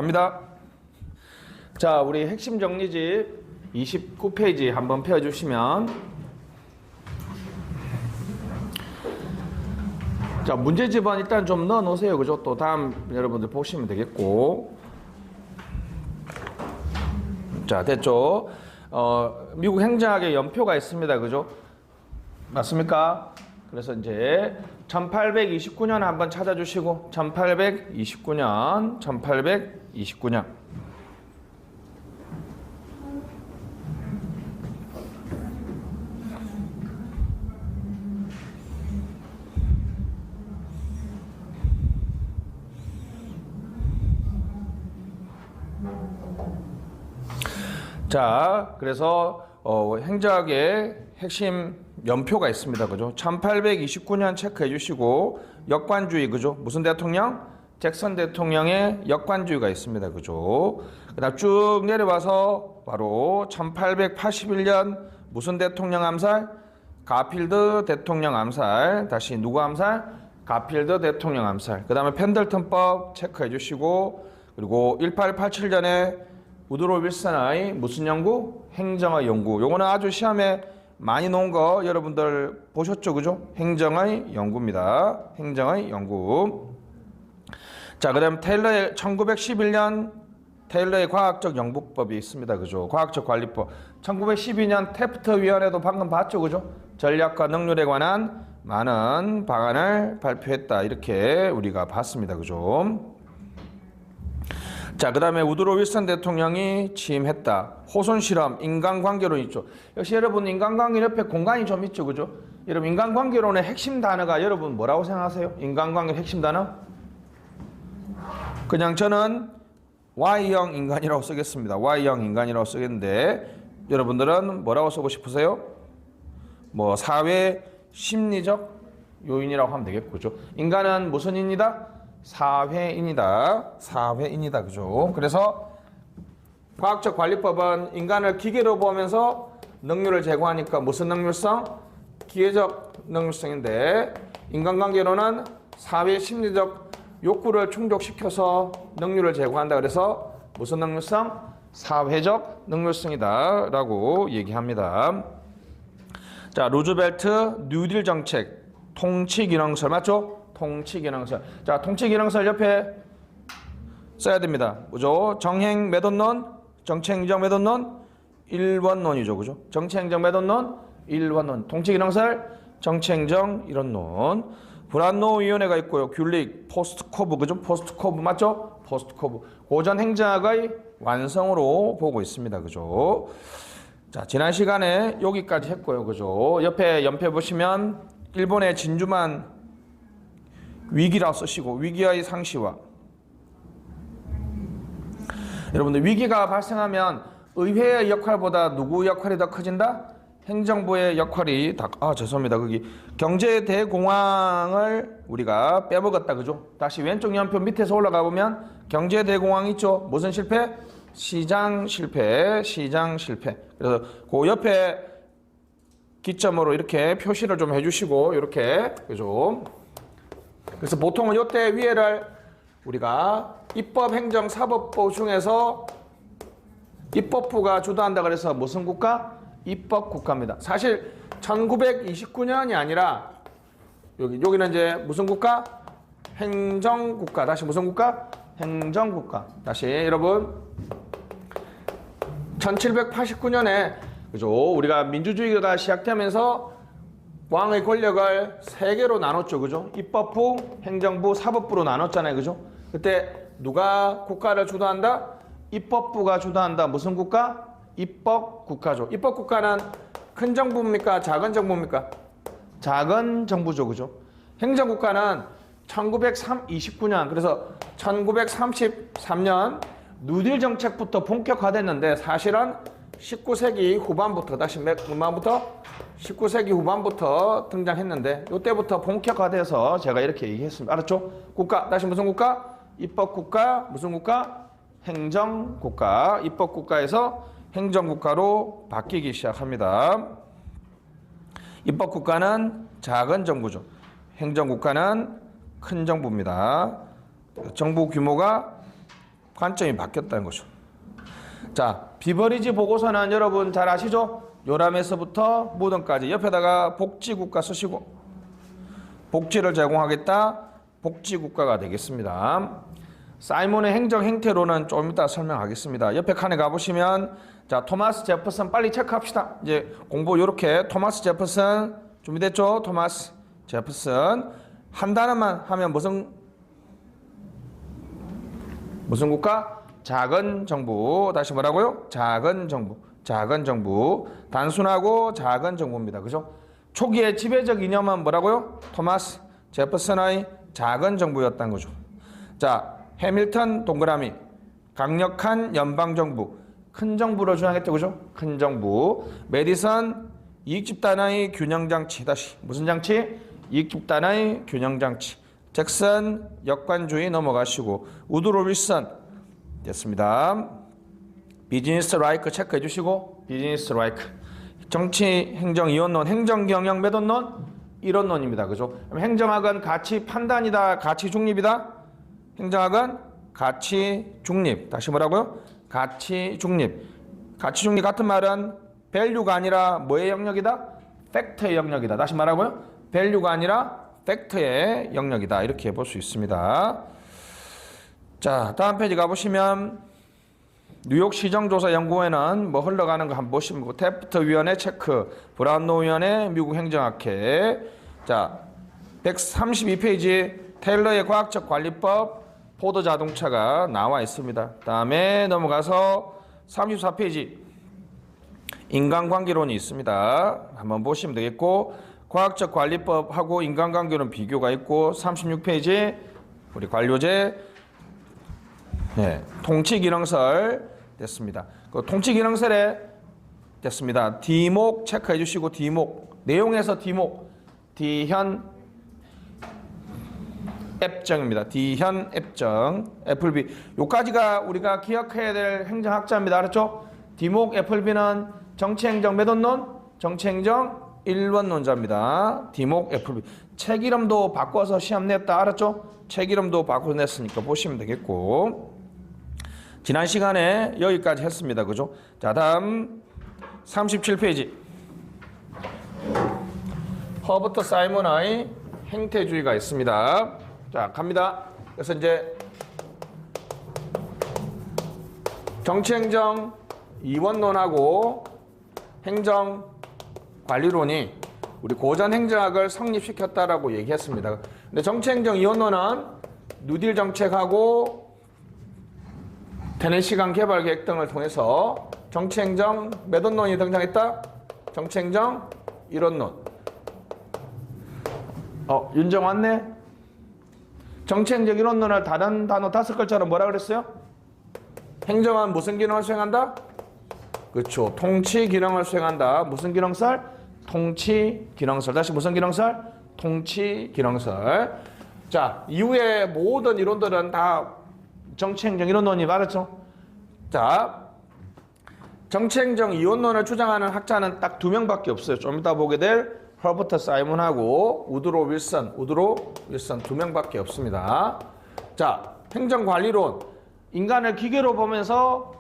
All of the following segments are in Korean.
갑니다. 자, 우리 핵심 정리집 29페이지 한번 펴주시면, 자, 문제집은 일단 좀 넣어 놓으세요. 그죠? 또 다음 여러분들 보시면 되겠고. 자, 됐죠? 미국 행정학의 연표가 있습니다. 그죠? 맞습니까? 그래서 이제 1829년 한번 찾아주시고, 1829년. 자, 그래서 행정학의 핵심 연표가 있습니다. 그죠? 1829년 체크해 주시고, 역관주의, 그죠? 무슨 대통령? 잭슨 대통령의 역관주의가 있습니다. 그죠? 그 다음 쭉 내려와서 바로 1881년 무슨 대통령 암살? 가필드 대통령 암살. 다시 누구 암살? 가필드 대통령 암살. 그 다음에 펜들턴법 체크해 주시고, 그리고 1887년에 우드로 윌슨의 무슨 연구? 행정의 연구. 요거는 아주 시험에 많이 놓은 거 여러분들 보셨죠? 그죠? 행정의 연구입니다. 행정의 연구. 자, 그 다음 테일러의 1911년 테일러의 과학적 연구법이 있습니다. 그죠? 과학적 관리법. 1912년 태프트 위원회도 방금 봤죠? 그죠? 전략과 능률에 관한 많은 방안을 발표했다. 이렇게 우리가 봤습니다. 그죠? 자, 그 다음에 우드로 윌슨 대통령이 취임했다. 호손 실험, 인간관계론 있죠. 역시 여러분 인간관계 옆에 공간이 좀 있죠. 그죠? 여러분 인간관계론의 핵심 단어가 여러분 뭐라고 생각하세요? 인간관계 핵심 단어? 그냥 저는 Y형 인간이라고 쓰겠습니다. Y형 인간이라고 쓰겠는데 여러분들은 뭐라고 쓰고 싶으세요? 뭐 사회 심리적 요인이라고 하면 되겠고, 그죠? 인간은 무슨 인이다? 사회인이다. 사회인이다. 그죠? 그래서 과학적 관리법은 인간을 기계로 보면서 능률을 제고하니까 무슨 능률성? 기계적 능률성인데, 인간관계론은 사회 심리적 욕구를 충족시켜서 능률을 제고한다. 그래서 무슨 능률성? 사회적 능률성이다 라고 얘기합니다. 자, 루즈벨트 뉴딜 정책 통치기능설 맞죠? 통치기능설. 자, 통치기능설 옆에 써야 됩니다. 그죠? 정행 매도론, 정치행정 매도론, 일원론이죠. 그죠? 정치행정 매도론, 일원론. 통치기능설, 정치행정 이론론. 브란노위원회가 있고요. 귤릭, 포스트코브, 그죠? 포스트코브 맞죠? 포스트코브. 고전 행정학의 완성으로 보고 있습니다. 그죠? 자, 지난 시간에 여기까지 했고요. 그죠? 옆에 연표 보시면 일본의 진주만 위기라고 쓰시고, 위기의 상시화. 여러분들 위기가 발생하면 의회의 역할보다 누구 역할이 더 커진다? 행정부의 역할이 죄송합니다. 거기 경제 대공황을 우리가 빼먹었다. 그죠? 다시 왼쪽 연표 밑에서 올라가 보면 경제 대공황 있죠? 무슨 실패? 시장 실패. 시장 실패. 그래서 그 옆에 기점으로 이렇게 표시를 좀 해주시고, 이렇게. 그죠? 그래서 보통은 이때 위에를 우리가 입법, 행정, 사법부 중에서 입법부가 주도한다 그래서 무슨 국가? 입법국가입니다. 사실 1929년이 아니라 여기는 이제 무슨 국가? 행정국가. 다시 무슨 국가? 행정국가. 다시 여러분 1789년에 그죠? 우리가 민주주의가 시작되면서 왕의 권력을 세 개로 나눴죠. 그죠? 입법부, 행정부, 사법부로 나눴잖아요. 그죠? 그때 누가 국가를 주도한다? 입법부가 주도한다. 무슨 국가? 입법국가죠. 입법국가는 큰 정부입니까? 작은 정부입니까? 작은 정부죠. 그죠? 행정국가는 1929년, 그래서 1933년 뉴딜 정책부터 본격화됐는데 사실은 19세기 후반부터, 다시 몇만부터? 19세기 후반부터 등장했는데 이때부터 본격화돼서 제가 이렇게 얘기했습니다. 알았죠? 국가, 다시 무슨 국가? 입법국가, 무슨 국가? 행정국가. 입법국가에서 행정국가로 바뀌기 시작합니다. 입법국가는 작은 정부죠. 행정국가는 큰 정부입니다. 정부 규모가 관점이 바뀌었다는 거죠. 자, 비버리지 보고서는 여러분 잘 아시죠? 요람에서부터 무덤까지 옆에다가 복지국가 쓰시고 복지를 제공하겠다. 복지국가가 되겠습니다. 사이먼의 행정 행태로는 좀 이따 설명하겠습니다. 옆에 칸에 가보시면 자, 토마스 제퍼슨 빨리 체크합시다. 이제 공부 이렇게 토마스 제퍼슨 준비됐죠? 토마스 제퍼슨 한 단어만 하면 무슨 국가? 작은 정부. 다시 뭐라고요? 작은 정부. 작은 정부. 단순하고 작은 정부입니다. 그죠? 초기의 지배적 이념은 뭐라고요? 토마스 제퍼슨의 작은 정부였다는 거죠. 자, 해밀턴 동그라미. 강력한 연방정부. 큰 정부를 주장했죠. 그죠? 큰 정부. 메디슨 이익집단의 균형장치. 다시 무슨 장치? 이익집단의 균형장치. 잭슨 역관주의 넘어가시고 우드로 윌슨 됐습니다. 비즈니스 라이크 체크해 주시고 비즈니스 라이크. 정치 행정 이원론 행정 경영 매도론 이론론입니다. 그죠? 행정학은 가치 판단이다. 가치 중립이다. 행정학은 가치 중립. 다시 뭐라고요? 가치 중립. 가치 중립 같은 말은 밸류가 아니라 뭐의 영역이다? 팩트의 영역이다. 다시 말하고요. 밸류가 아니라 팩트의 영역이다. 이렇게 볼 수 있습니다. 자, 다음 페이지 가보시면 뉴욕 시정조사연구원에는 뭐 흘러가는 거 한번 보시면 태프트 위원회 체크, 브라운노 위원회 미국 행정학회. 자, 132페이지 테일러의 과학적 관리법 포드 자동차가 나와 있습니다. 다음에 넘어가서 34페이지 인간관계론이 있습니다. 한번 보시면 되겠고 과학적 관리법하고 인간관계론 비교가 있고 36페이지 우리 관료제 통치기능설 됐습니다. 그 통치기능설에 됐습니다. D목 체크해 주시고 D목 내용에서 D목 D현 앱정입니다. D현 앱정 애플비 요까지가 우리가 기억해야 될 행정학자입니다. 알았죠? D목 애플비는 정치행정 매도론 정치행정 일원론자입니다. D목 애플비 책 이름도 바꿔서 시험 냈다. 알았죠? 책 이름도 바꿔서 냈으니까 보시면 되겠고 지난 시간에 여기까지 했습니다. 그죠? 자, 다음 37페이지 허버트 사이먼의 행태주의가 있습니다. 자, 갑니다. 그래서 이제 정치행정 이원론하고 행정관리론이 우리 고전 행정학을 성립시켰다라고 얘기했습니다. 근데 정치행정 이원론은 뉴딜 정책하고 테네시강 개발 계획 등을 통해서 정치행정 매도론이 등장했다. 정치행정 이론론. 윤정 왔네. 정치행정 이론론을 다른 단어 5글자로 뭐라 그랬어요? 행정은 무슨 기능을 수행한다? 그렇죠. 통치 기능을 수행한다. 무슨 기능설? 통치 기능설. 다시 무슨 기능설? 통치 기능설. 자, 이후에 모든 이론들은 다 정치행정 이론론이 말했죠. 자, 정치행정 이원론을 주장하는 학자는 딱 2명밖에 없어요. 좀 이따 보게 될 허버트 사이먼하고 우드로 윌슨 2명밖에 없습니다. 자, 행정관리론 인간을 기계로 보면서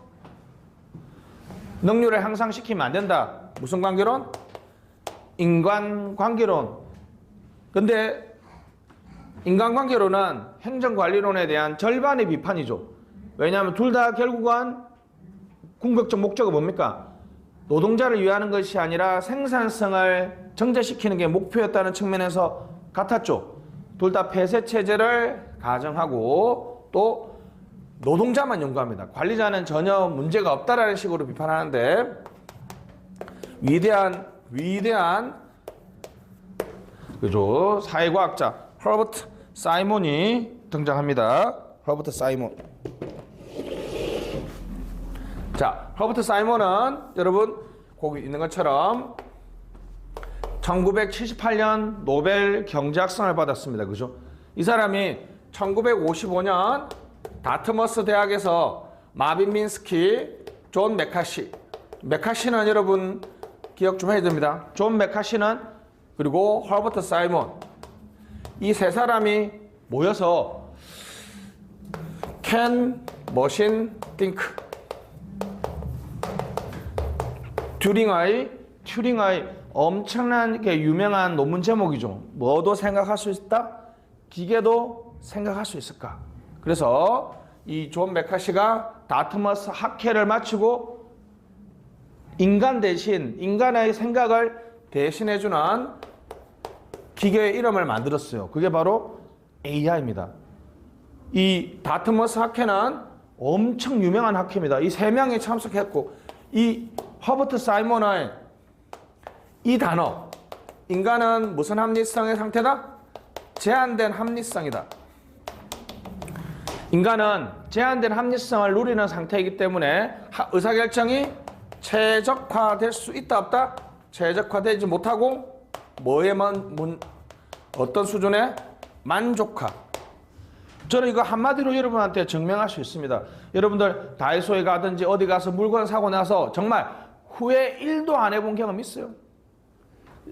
능률을 향상시키면 안 된다. 무슨 관계론? 인간관계론. 근데 인간관계론은 행정관리론에 대한 절반의 비판이죠. 왜냐하면 둘 다 결국은 궁극적 목적은 뭡니까? 노동자를 위하는 것이 아니라 생산성을 정제시키는 게 목표였다는 측면에서 같았죠. 둘 다 폐쇄체제를 가정하고 또 노동자만 연구합니다. 관리자는 전혀 문제가 없다라는 식으로 비판하는데 위대한 그죠? 사회과학자 허버트 사이먼이 등장합니다. 허버트 사이먼. 자, 허버트 사이먼은 여러분 거기 있는 것처럼 1978년 노벨 경제학상을 받았습니다. 그죠? 이 사람이 1955년 다트머스 대학에서 마빈 미nsky, 존 메카시. 메카시는 여러분 기억 좀 해야 됩니다. 존 메카시는 그리고 허버트 사이먼. 이 세 사람이 모여서 Can machine think? 튜링의 엄청난 유명한 논문 제목이죠. 뭐도 생각할 수 있다? 기계도 생각할 수 있을까? 그래서 이 존 메카시가 다트머스 학회를 마치고 인간 대신 인간의 생각을 대신해주는 기계의 이름을 만들었어요. 그게 바로 AI입니다. 이 다트머스 학회는 엄청 유명한 학회입니다. 이 세 명이 참석했고 이 허버트 사이먼의 이 단어 인간은 무슨 합리성의 상태다? 제한된 합리성이다. 인간은 제한된 합리성을 누리는 상태이기 때문에 의사결정이 최적화될 수 있다 없다? 최적화되지 못하고 어떤 수준의 만족화. 저는 이거 한마디로 여러분한테 증명할 수 있습니다. 여러분들 다이소에 가든지 어디 가서 물건 사고 나서 정말 후회 1도 안 해본 경험 있어요?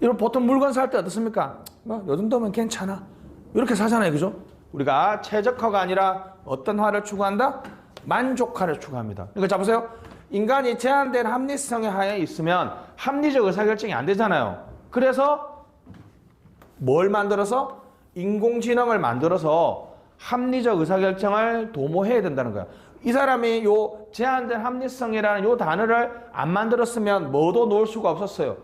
여러분 보통 물건 살 때 어떻습니까? 요 정도면 괜찮아. 이렇게 사잖아요. 그죠? 우리가 최적화가 아니라 어떤 화를 추구한다? 만족화를 추구합니다. 그러니까 자 보세요. 인간이 제한된 합리성의 하에 있으면 합리적 의사결정이 안 되잖아요. 그래서 뭘 만들어서? 인공지능을 만들어서 합리적 의사결정을 도모해야 된다는 거야. 이 사람이 요 제한된 합리성이라는 요 단어를 안 만들었으면 뭐도 놓을 수가 없었어요.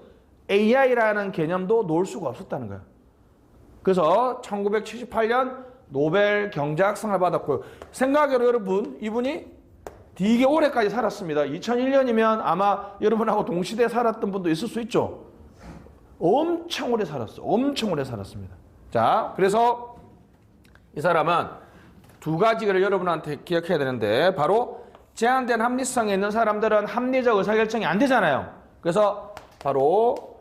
AI라는 개념도 놓을 수가 없었다는 거야. 그래서 1978년 노벨 경제학상을 받았고요. 생각해요, 여러분. 이분이 되게 오래까지 살았습니다. 2001년이면 아마 여러분하고 동시대에 살았던 분도 있을 수 있죠. 엄청 오래 살았어. 엄청 오래 살았습니다. 자, 그래서 이 사람은 두 가지를 여러분한테 기억해야 되는데 바로 제한된 합리성에 있는 사람들은 합리적 의사결정이 안 되잖아요. 그래서 바로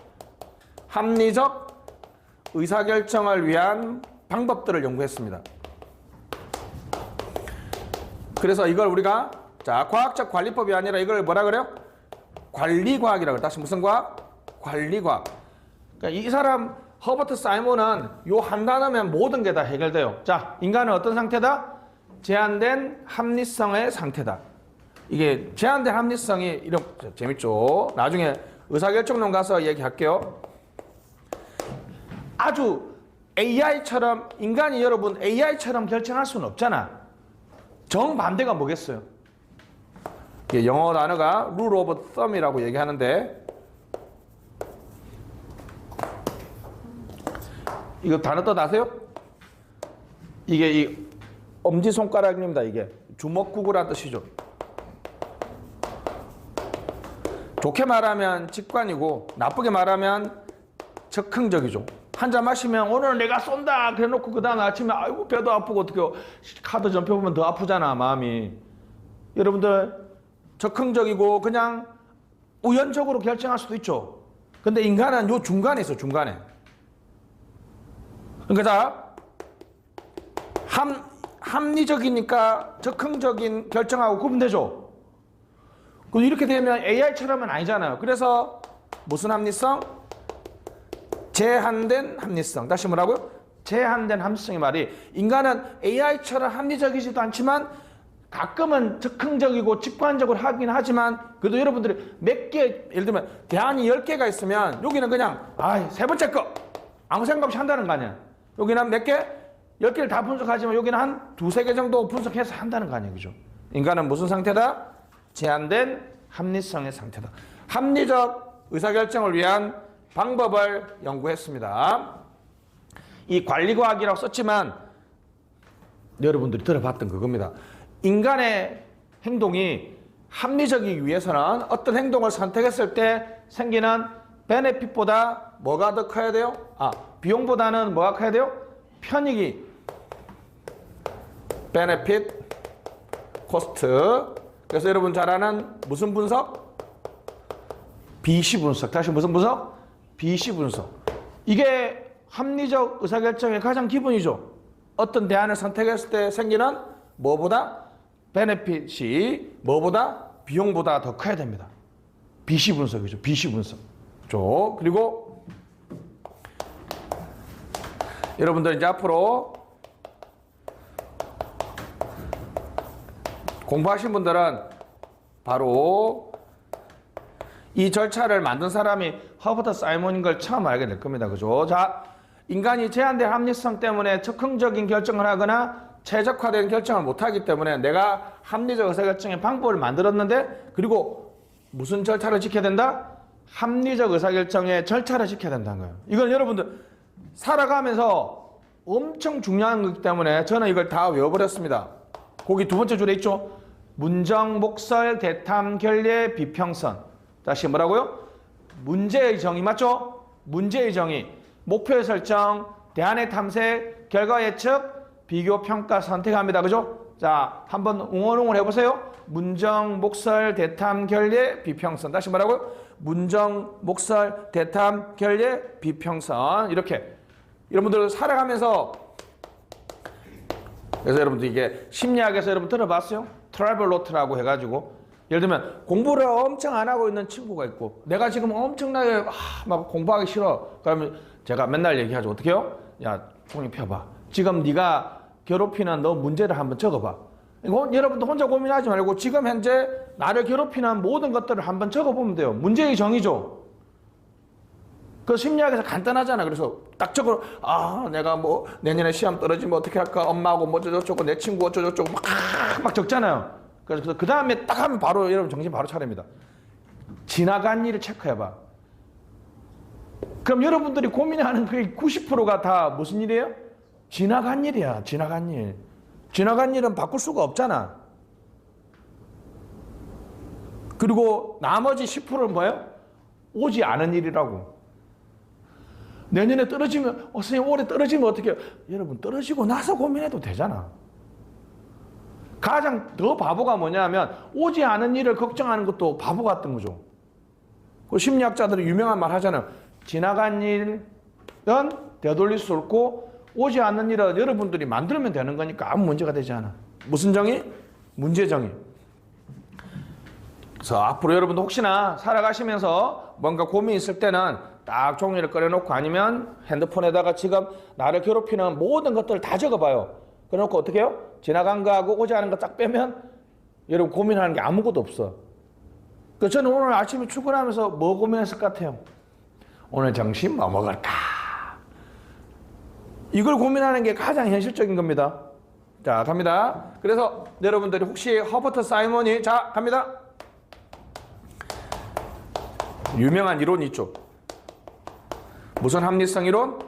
합리적 의사결정을 위한 방법들을 연구했습니다. 그래서 이걸 우리가 과학적 관리법이 아니라 이걸 뭐라 그래요? 관리과학이라고 그래요. 다시 무슨 과학? 관리과학. 그러니까 이 사람 허버트 사이먼은 요 한 단어면 모든 게 다 해결돼요. 자, 인간은 어떤 상태다? 제한된 합리성의 상태다. 이게 제한된 합리성이 이런 재밌죠? 나중에 의사결정론 가서 얘기할게요. 아주 AI처럼 인간이 여러분 AI처럼 결정할 수는 없잖아. 정반대가 뭐겠어요? 영어 단어가 rule of thumb이라고 얘기하는데 이거 단어 뜻 아세요? 이게 이 엄지손가락입니다. 이게 주먹구구라는 뜻이죠. 좋게 말하면 직관이고 나쁘게 말하면 적흥적이죠. 한 잔 마시면 오늘 내가 쏜다 그래놓고 그 다음 아침에 아이고 배도 아프고 어떻게 카드 전표 보면 더 아프잖아 마음이. 여러분들 적흥적이고 그냥 우연적으로 결정할 수도 있죠. 근데 인간은 요 중간에 있어. 중간에. 그러니까 자 합리적이니까 적흥적인 결정하고 구분되죠. 그럼 이렇게 되면 AI처럼은 아니잖아요. 그래서 무슨 합리성? 제한된 합리성. 다시 뭐라고요? 제한된 합리성의 말이 인간은 AI처럼 합리적이지도 않지만 가끔은 적흥적이고 직관적으로 하긴 하지만 그래도 여러분들이 몇 개, 예를 들면 대안이 10개가 있으면 여기는 그냥 세 번째 거 아무 생각 없이 한다는 거 아니야. 여기는 몇 개? 10개를 다 분석하지만 여기는 한 두세 개 정도 분석해서 한다는 거 아니에요. 그죠? 인간은 무슨 상태다? 제한된 합리성의 상태다. 합리적 의사결정을 위한 방법을 연구했습니다. 이 관리과학이라고 썼지만 여러분들이 들어봤던 그겁니다. 인간의 행동이 합리적이기 위해서는 어떤 행동을 선택했을 때 생기는 베네핏보다 뭐가 더 커야 돼요? 비용보다는 뭐가 커야 돼요? 편익이. 베네핏, 코스트. 그래서 여러분 잘 아는 무슨 분석? BC 분석. 다시 무슨 분석? BC 분석. 이게 합리적 의사결정의 가장 기본이죠. 어떤 대안을 선택했을 때 생기는 뭐보다? 베네핏이 뭐보다? 비용보다 더 커야 됩니다. BC 분석이죠. BC 분석. 그리고 여러분들 이제 앞으로 공부하신 분들은 바로 이 절차를 만든 사람이 허버트 사이먼인 걸 처음 알게 될 겁니다. 그죠? 자, 인간이 제한된 합리성 때문에 즉흥적인 결정을 하거나 최적화된 결정을 못하기 때문에 내가 합리적 의사결정의 방법을 만들었는데, 그리고 무슨 절차를 지켜야 된다? 합리적 의사결정의 절차를 지켜야 된다는 거예요. 이건 여러분들 살아가면서 엄청 중요한 거기 때문에 저는 이걸 다 외워버렸습니다. 거기 두 번째 줄에 있죠. 문정, 목설, 대탐, 결례, 비평선. 다시 뭐라고요? 문제의 정의 맞죠? 문제의 정의, 목표의 설정, 대안의 탐색, 결과 예측, 비교, 평가, 선택합니다. 그죠? 자, 한번 웅얼웅얼 해보세요. 문정, 목설, 대탐, 결례, 비평선. 다시 뭐라고요? 문정, 목설, 대탐, 결례, 비평선. 이렇게 여러분들 살아가면서, 그래서 여러분들 이게 심리학에서 여러분 들어봤어요? 트래블로트라고 해가지고, 예를 들면 공부를 엄청 안 하고 있는 친구가 있고 내가 지금 엄청나게 막 공부하기 싫어. 그러면 제가 맨날 얘기하죠. 어떻게 해요? 야, 종이 펴봐. 지금 네가 괴롭히는 너 문제를 한번 적어봐. 이거 여러분도 혼자 고민하지 말고 지금 현재 나를 괴롭히는 모든 것들을 한번 적어보면 돼요. 문제의 정의죠. 그 심리학에서 간단하잖아. 그래서 딱 적어. 내가 뭐 내년에 시험 떨어지면 어떻게 할까? 엄마하고 뭐 어쩌고저쩌고 내 친구 어쩌고저쩌고 막 적잖아요. 그래서 그 다음에 딱 하면 바로 여러분 정신 바로 차립니다. 지나간 일을 체크해봐. 그럼 여러분들이 고민하는 그 90%가 다 무슨 일이에요? 지나간 일이야. 지나간 일. 지나간 일은 바꿀 수가 없잖아. 그리고 나머지 10%는 뭐예요? 오지 않은 일이라고. 내년에 떨어지면 선생님 올해 떨어지면 어떻게 해요? 여러분 떨어지고 나서 고민해도 되잖아. 가장 더 바보가 뭐냐면 오지 않은 일을 걱정하는 것도 바보 같은 거죠. 그 심리학자들이 유명한 말 하잖아요. 지나간 일은 되돌릴 수 없고 오지 않는 일은 여러분들이 만들면 되는 거니까 아무 문제가 되지 않아. 무슨 정의? 문제 정의. 그래서 앞으로 여러분도 혹시나 살아가시면서 뭔가 고민이 있을 때는 딱 종이를 꺼내놓고 아니면 핸드폰에다가 지금 나를 괴롭히는 모든 것들을 다 적어봐요. 그래놓고 어떻게 해요? 지나간 거하고 오지 않은 거 딱 빼면 여러분 고민하는 게 아무것도 없어. 그래서 저는 오늘 아침에 출근하면서 뭐 고민했을 것 같아요? 오늘 점심 뭐 먹을까? 이걸 고민하는 게 가장 현실적인 겁니다. 자, 갑니다. 그래서 여러분들이 혹시 허버트 사이먼이, 자, 갑니다. 유명한 이론이 있죠. 무슨 합리성 이론?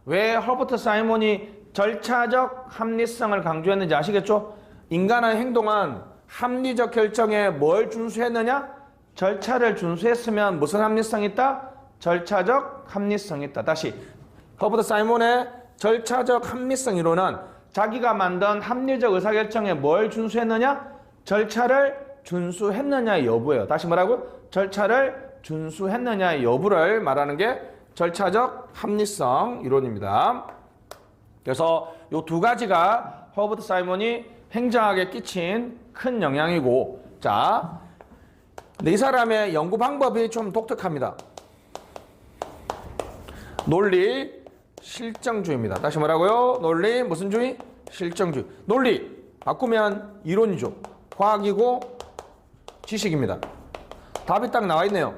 왜 허버트 사이먼이 절차적 합리성을 강조했는지 아시겠죠? 인간의 행동은 합리적 결정에 뭘 준수했느냐? 절차를 준수했으면 무슨 합리성이 있다? 절차적 합리성이 있다. 다시, 허버트 사이먼의 절차적 합리성 이론은 자기가 만든 합리적 의사결정에 뭘 준수했느냐? 절차를 준수했느냐의 여부예요. 다시 뭐라고요? 절차를 준수했느냐의 여부를 말하는 게 절차적 합리성 이론입니다. 그래서 이 두 가지가 허버트 사이먼이 행정학에 끼친 큰 영향이고, 자, 이 사람의 연구 방법이 좀 독특합니다. 논리, 실정주의입니다. 다시 뭐라고요? 논리, 무슨 주의? 실정주의. 논리, 바꾸면 이론이죠. 과학이고 지식입니다. 답이 딱 나와 있네요.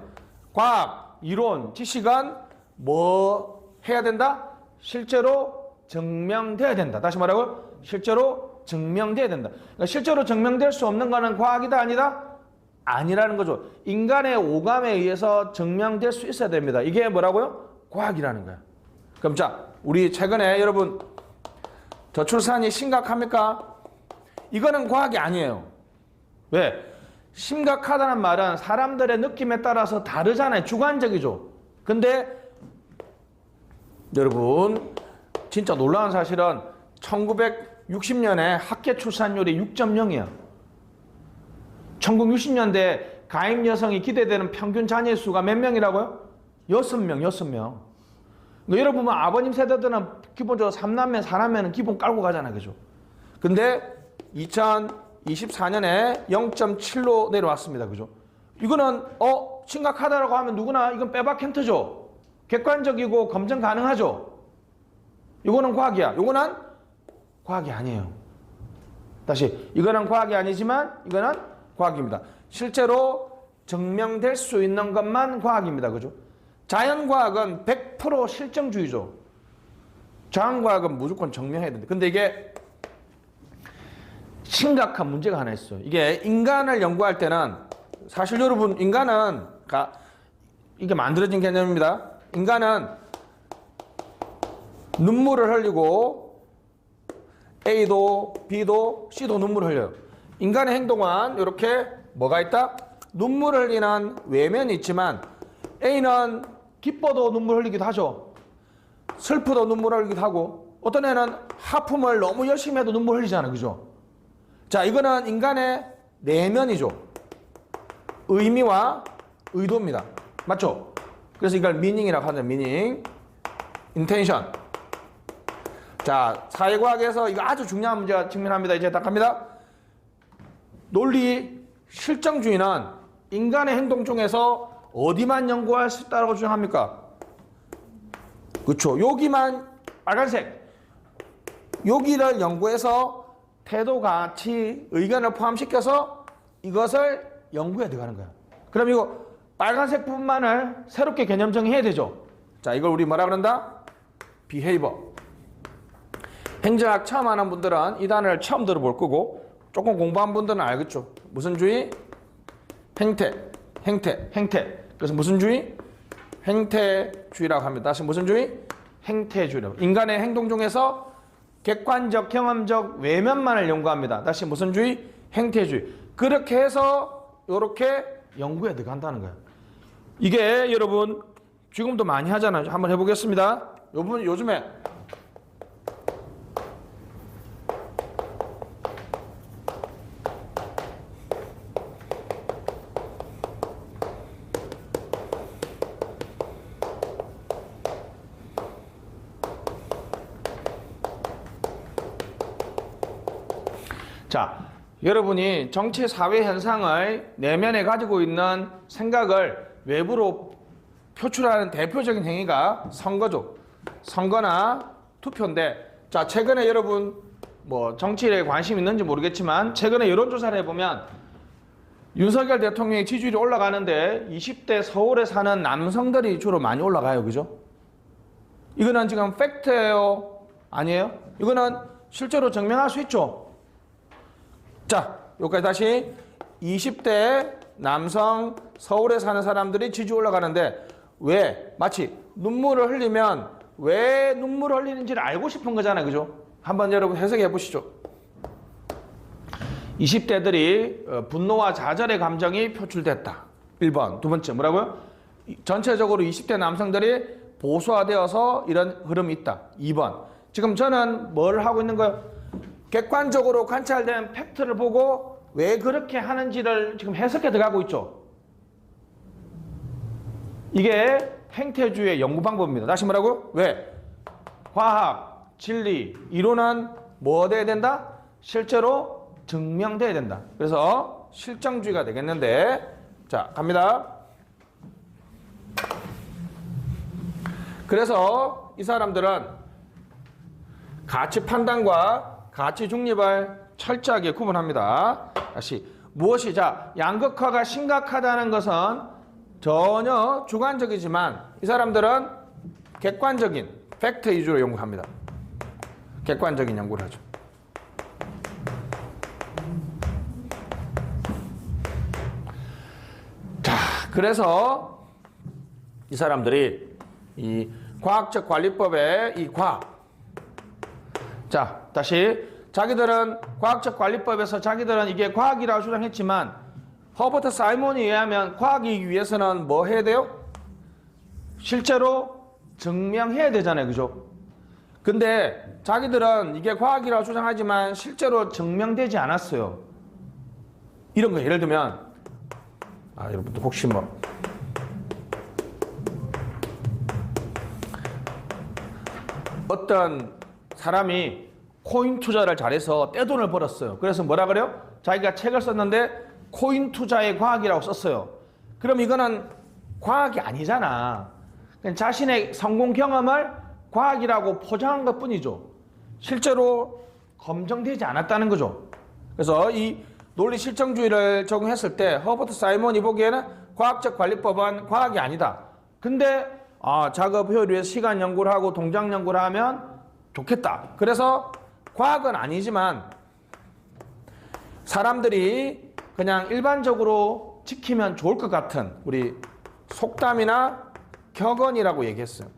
과학, 이론, 지식은 뭐 해야 된다? 실제로 증명돼야 된다. 다시 말하고 실제로 증명돼야 된다. 그러니까 실제로 증명될 수 없는 거는 과학이다 아니다? 아니라는 거죠. 인간의 오감에 의해서 증명될 수 있어야 됩니다. 이게 뭐라고요? 과학이라는 거야. 그럼 자, 우리 최근에 여러분 저출산이 심각합니까? 이거는 과학이 아니에요. 왜? 심각하다는 말은 사람들의 느낌에 따라서 다르잖아요. 주관적이죠. 근데 여러분 진짜 놀라운 사실은 1960년에 학계 출산율이 6.0이야. 1960년대 가임 여성이 기대되는 평균 자녀 수가 몇 명이라고요? 6명. 그러니까 여러분 보면 아버님 세대들은 기본적으로 3남매, 4남매는 기본 깔고 가잖아요. 그죠? 근데 2024년에 0.7로 내려왔습니다. 그죠? 이거는 심각하다라고 하면 누구나 이건 빼박 힌트죠. 객관적이고 검증 가능하죠. 이거는 과학이야. 이거는 과학이 아니에요. 다시 이거는 과학이 아니지만 이거는 과학입니다. 실제로 증명될 수 있는 것만 과학입니다. 그죠? 자연과학은 100% 실증주의죠. 자연과학은 무조건 증명해야 된다. 근데 이게 심각한 문제가 하나 있어요. 이게 인간을 연구할 때는 사실 여러분 인간은 이게 만들어진 개념입니다. 인간은 눈물을 흘리고 A도 B도 C도 눈물을 흘려요. 인간의 행동은 이렇게 뭐가 있다? 눈물을 흘리는 외면이 있지만 A는 기뻐도 눈물 흘리기도 하죠. 슬프도 눈물 흘리기도 하고 어떤 애는 하품을 너무 열심히 해도 눈물 흘리잖아요. 그죠? 자, 이거는 인간의 내면이죠. 의미와 의도입니다. 맞죠? 그래서 이걸 미닝이라고 하는 미닝, 인텐션. 자, 사회과학에서 이거 아주 중요한 문제가 직면합니다. 이제 딱 갑니다. 논리 실증주의는 인간의 행동 중에서 어디만 연구할 수 있다고 주장합니까? 그렇죠. 여기만 빨간색. 여기를 연구해서 태도, 가치, 의견을 포함시켜서 이것을 연구에 들어가는 거야. 그럼 이거 빨간색 부분만을 새롭게 개념 정의해야 되죠. 자, 이걸 우리 뭐라 그런다? behavior. 행정학 처음 하는 분들은 이 단어를 처음 들어볼 거고 조금 공부한 분들은 알겠죠. 무슨 주의? 행태. 그래서 무슨 주의? 행태주의라고 합니다. 다시 무슨 주의? 행태주의라고. 인간의 행동 중에서 객관적, 경험적 외면만을 연구합니다. 다시 무슨 주의? 행태주의. 그렇게 해서 이렇게 연구에 들어간다는 거예요. 이게 여러분 지금도 많이 하잖아요. 한번 해보겠습니다. 요즘에 자, 여러분이 정치 사회 현상을 내면에 가지고 있는 생각을 외부로 표출하는 대표적인 행위가 선거죠. 선거나 투표인데, 자, 최근에 여러분 뭐 정치에 관심 있는지 모르겠지만 최근에 여론조사를 해보면 윤석열 대통령의 지지율이 올라가는데 20대 서울에 사는 남성들이 주로 많이 올라가요. 그죠? 이거는 지금 팩트예요? 아니에요? 이거는 실제로 증명할 수 있죠. 자, 여기까지 다시 20대 남성 서울에 사는 사람들이 지지율 올라가는데 왜? 마치 눈물을 흘리면 왜 눈물을 흘리는지를 알고 싶은 거잖아요. 그죠? 한번 여러분 해석해 보시죠. 20대들이 분노와 좌절의 감정이 표출됐다. 1번. 두 번째 뭐라고요? 전체적으로 20대 남성들이 보수화되어서 이런 흐름이 있다. 2번. 지금 저는 뭘 하고 있는 거예요? 객관적으로 관찰된 팩트를 보고 왜 그렇게 하는지를 지금 해석해 들어가고 있죠. 이게 행태주의 연구 방법입니다. 다시 뭐라고요? 왜? 과학, 진리, 이론은 뭐 돼야 된다? 실제로 증명돼야 된다. 그래서 실증주의가 되겠는데, 자, 갑니다. 그래서 이 사람들은 가치 판단과 가치 중립을 철저하게 구분합니다. 다시 무엇이 양극화가 심각하다는 것은 전혀 주관적이지만 이 사람들은 객관적인 팩트 위주로 연구합니다. 객관적인 연구를 하죠. 자, 그래서 이 사람들이 이 과학적 관리법의 이 과학. 자, 다시 자기들은 과학적 관리법에서 자기들은 이게 과학이라고 주장했지만 허버트 사이먼에 의하면 과학이기 위해서는 뭐 해야 돼요? 실제로 증명해야 되잖아요. 그죠? 근데 자기들은 이게 과학이라고 주장하지만 실제로 증명되지 않았어요. 이런 거 예를 들면 여러분들 혹시 뭐 어떤 사람이 코인 투자를 잘해서 떼돈을 벌었어요. 그래서 뭐라 그래요? 자기가 책을 썼는데 코인 투자의 과학이라고 썼어요. 그럼 이거는 과학이 아니잖아. 그냥 자신의 성공 경험을 과학이라고 포장한 것 뿐이죠. 실제로 검증되지 않았다는 거죠. 그래서 이 논리 실정주의를 적용했을 때 허버트 사이먼이 보기에는 과학적 관리법은 과학이 아니다. 근데 작업 효율을 위해서 시간 연구를 하고 동작 연구를 하면 좋겠다. 그래서 과학은 아니지만 사람들이 그냥 일반적으로 지키면 좋을 것 같은 우리 속담이나 격언이라고 얘기했어요.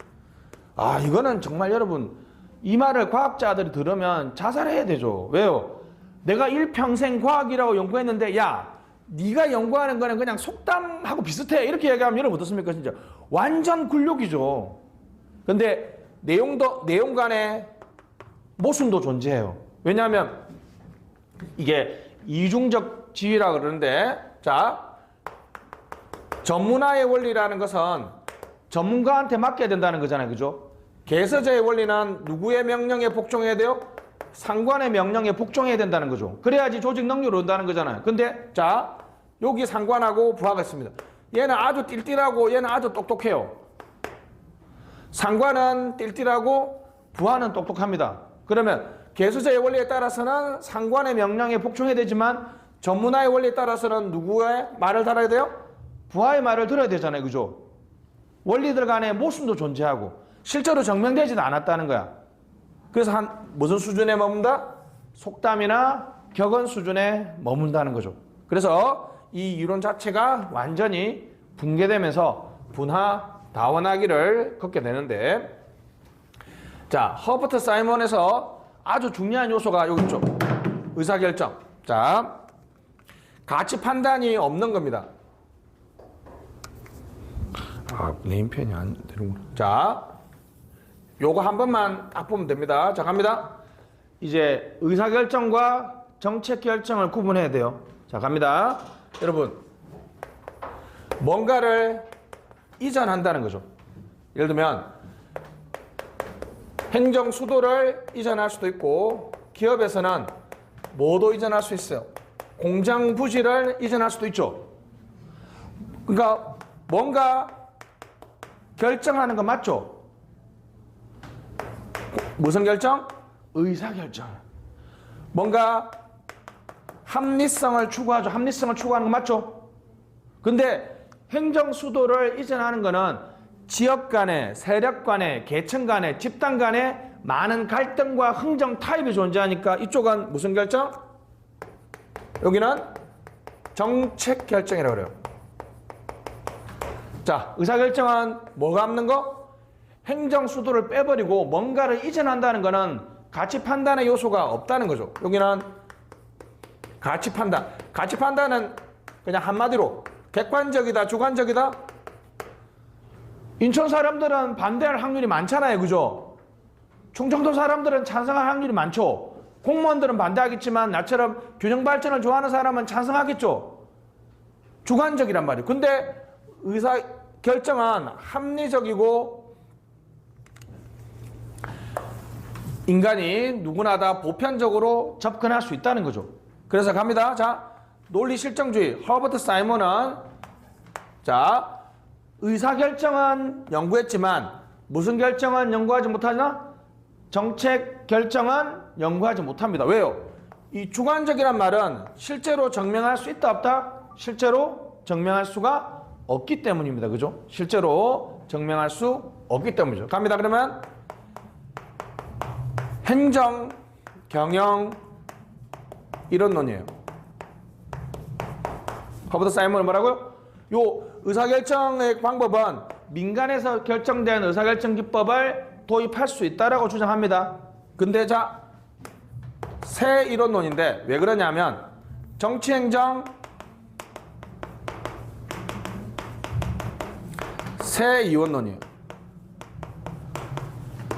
이거는 정말 여러분 이 말을 과학자들이 들으면 자살해야 되죠. 왜요? 내가 일평생 과학이라고 연구했는데 야 네가 연구하는 거는 그냥 속담하고 비슷해 이렇게 얘기하면 여러분 어떻습니까? 진짜 완전 굴욕이죠. 근데 내용 간에 모순도 존재해요. 왜냐하면 이게 이중적 지위라 그러는데 자 전문화의 원리라는 것은 전문가한테 맡겨야 된다는 거잖아요. 그죠? 개서제의 원리는 누구의 명령에 복종해야 돼요? 상관의 명령에 복종해야 된다는 거죠. 그래야지 조직 능률을 얻는다는 거잖아요. 근데 자 여기 상관하고 부하가 있습니다. 얘는 아주 띨띨하고 얘는 아주 똑똑해요. 상관은 띨띨하고 부하는 똑똑합니다. 그러면 개수제의 원리에 따라서는 상관의 명령에 복종해야 되지만 전문화의 원리에 따라서는 누구의 말을 들어야 돼요? 부하의 말을 들어야 되잖아요. 그죠? 원리들 간에 모순도 존재하고 실제로 증명되지도 않았다는 거야. 그래서 무슨 수준에 머문다? 속담이나 격언 수준에 머문다는 거죠. 그래서 이 이론 자체가 완전히 붕괴되면서 분화 다원하기를 걷게 되는데 자 허버트 사이먼에서 아주 중요한 요소가 여기 있죠. 의사결정. 자 가치 판단이 없는 겁니다. 네임펜이 안 되는구나. 자 요거 한 번만 딱 보면 됩니다. 자 갑니다. 이제 의사결정과 정책결정을 구분해야 돼요. 자 갑니다. 여러분 뭔가를 이전한다는 거죠. 예를 들면 행정 수도를 이전할 수도 있고 기업에서는 뭐도 이전할 수 있어요. 공장 부지를 이전할 수도 있죠. 그러니까 뭔가 결정하는 거 맞죠? 무슨 결정? 의사결정. 뭔가 합리성을 추구하죠. 합리성을 추구하는 거 맞죠? 근데 행정 수도를 이전하는 거는 지역 간에, 세력 간에, 계층 간에, 집단 간에 많은 갈등과 흥정 타입이 존재하니까 이쪽은 무슨 결정? 여기는 정책 결정이라고 그래요. 자, 의사결정은 뭐가 없는 거? 행정 수도를 빼버리고 뭔가를 이전한다는 거는 가치 판단의 요소가 없다는 거죠. 여기는 가치 판단. 가치 판단은 그냥 한마디로 객관적이다, 주관적이다? 인천 사람들은 반대할 확률이 많잖아요. 그죠? 충청도 사람들은 찬성할 확률이 많죠. 공무원들은 반대하겠지만 나처럼 균형 발전을 좋아하는 사람은 찬성하겠죠. 주관적이란 말이에요. 근데 의사 결정은 합리적이고 인간이 누구나 다 보편적으로 접근할 수 있다는 거죠. 그래서 갑니다. 자, 논리 실정주의. 허버트 사이먼은 자, 의사결정은 연구했지만 무슨 결정은 연구하지 못하나? 정책 결정은 연구하지 못합니다. 왜요? 이 주관적이란 말은 실제로 증명할 수 있다 없다? 실제로 증명할 수가 없기 때문입니다. 그죠? 실제로 증명할 수 없기 때문이죠. 갑니다. 그러면 행정, 경영 이론론이에요. 허버트 사이먼은 뭐라고요? 요 의사결정의 방법은 민간에서 결정된 의사결정 기법을 도입할 수 있다라고 주장합니다. 근데 자, 새 이론론인데 왜 그러냐면 정치행정 새 이원론이에요.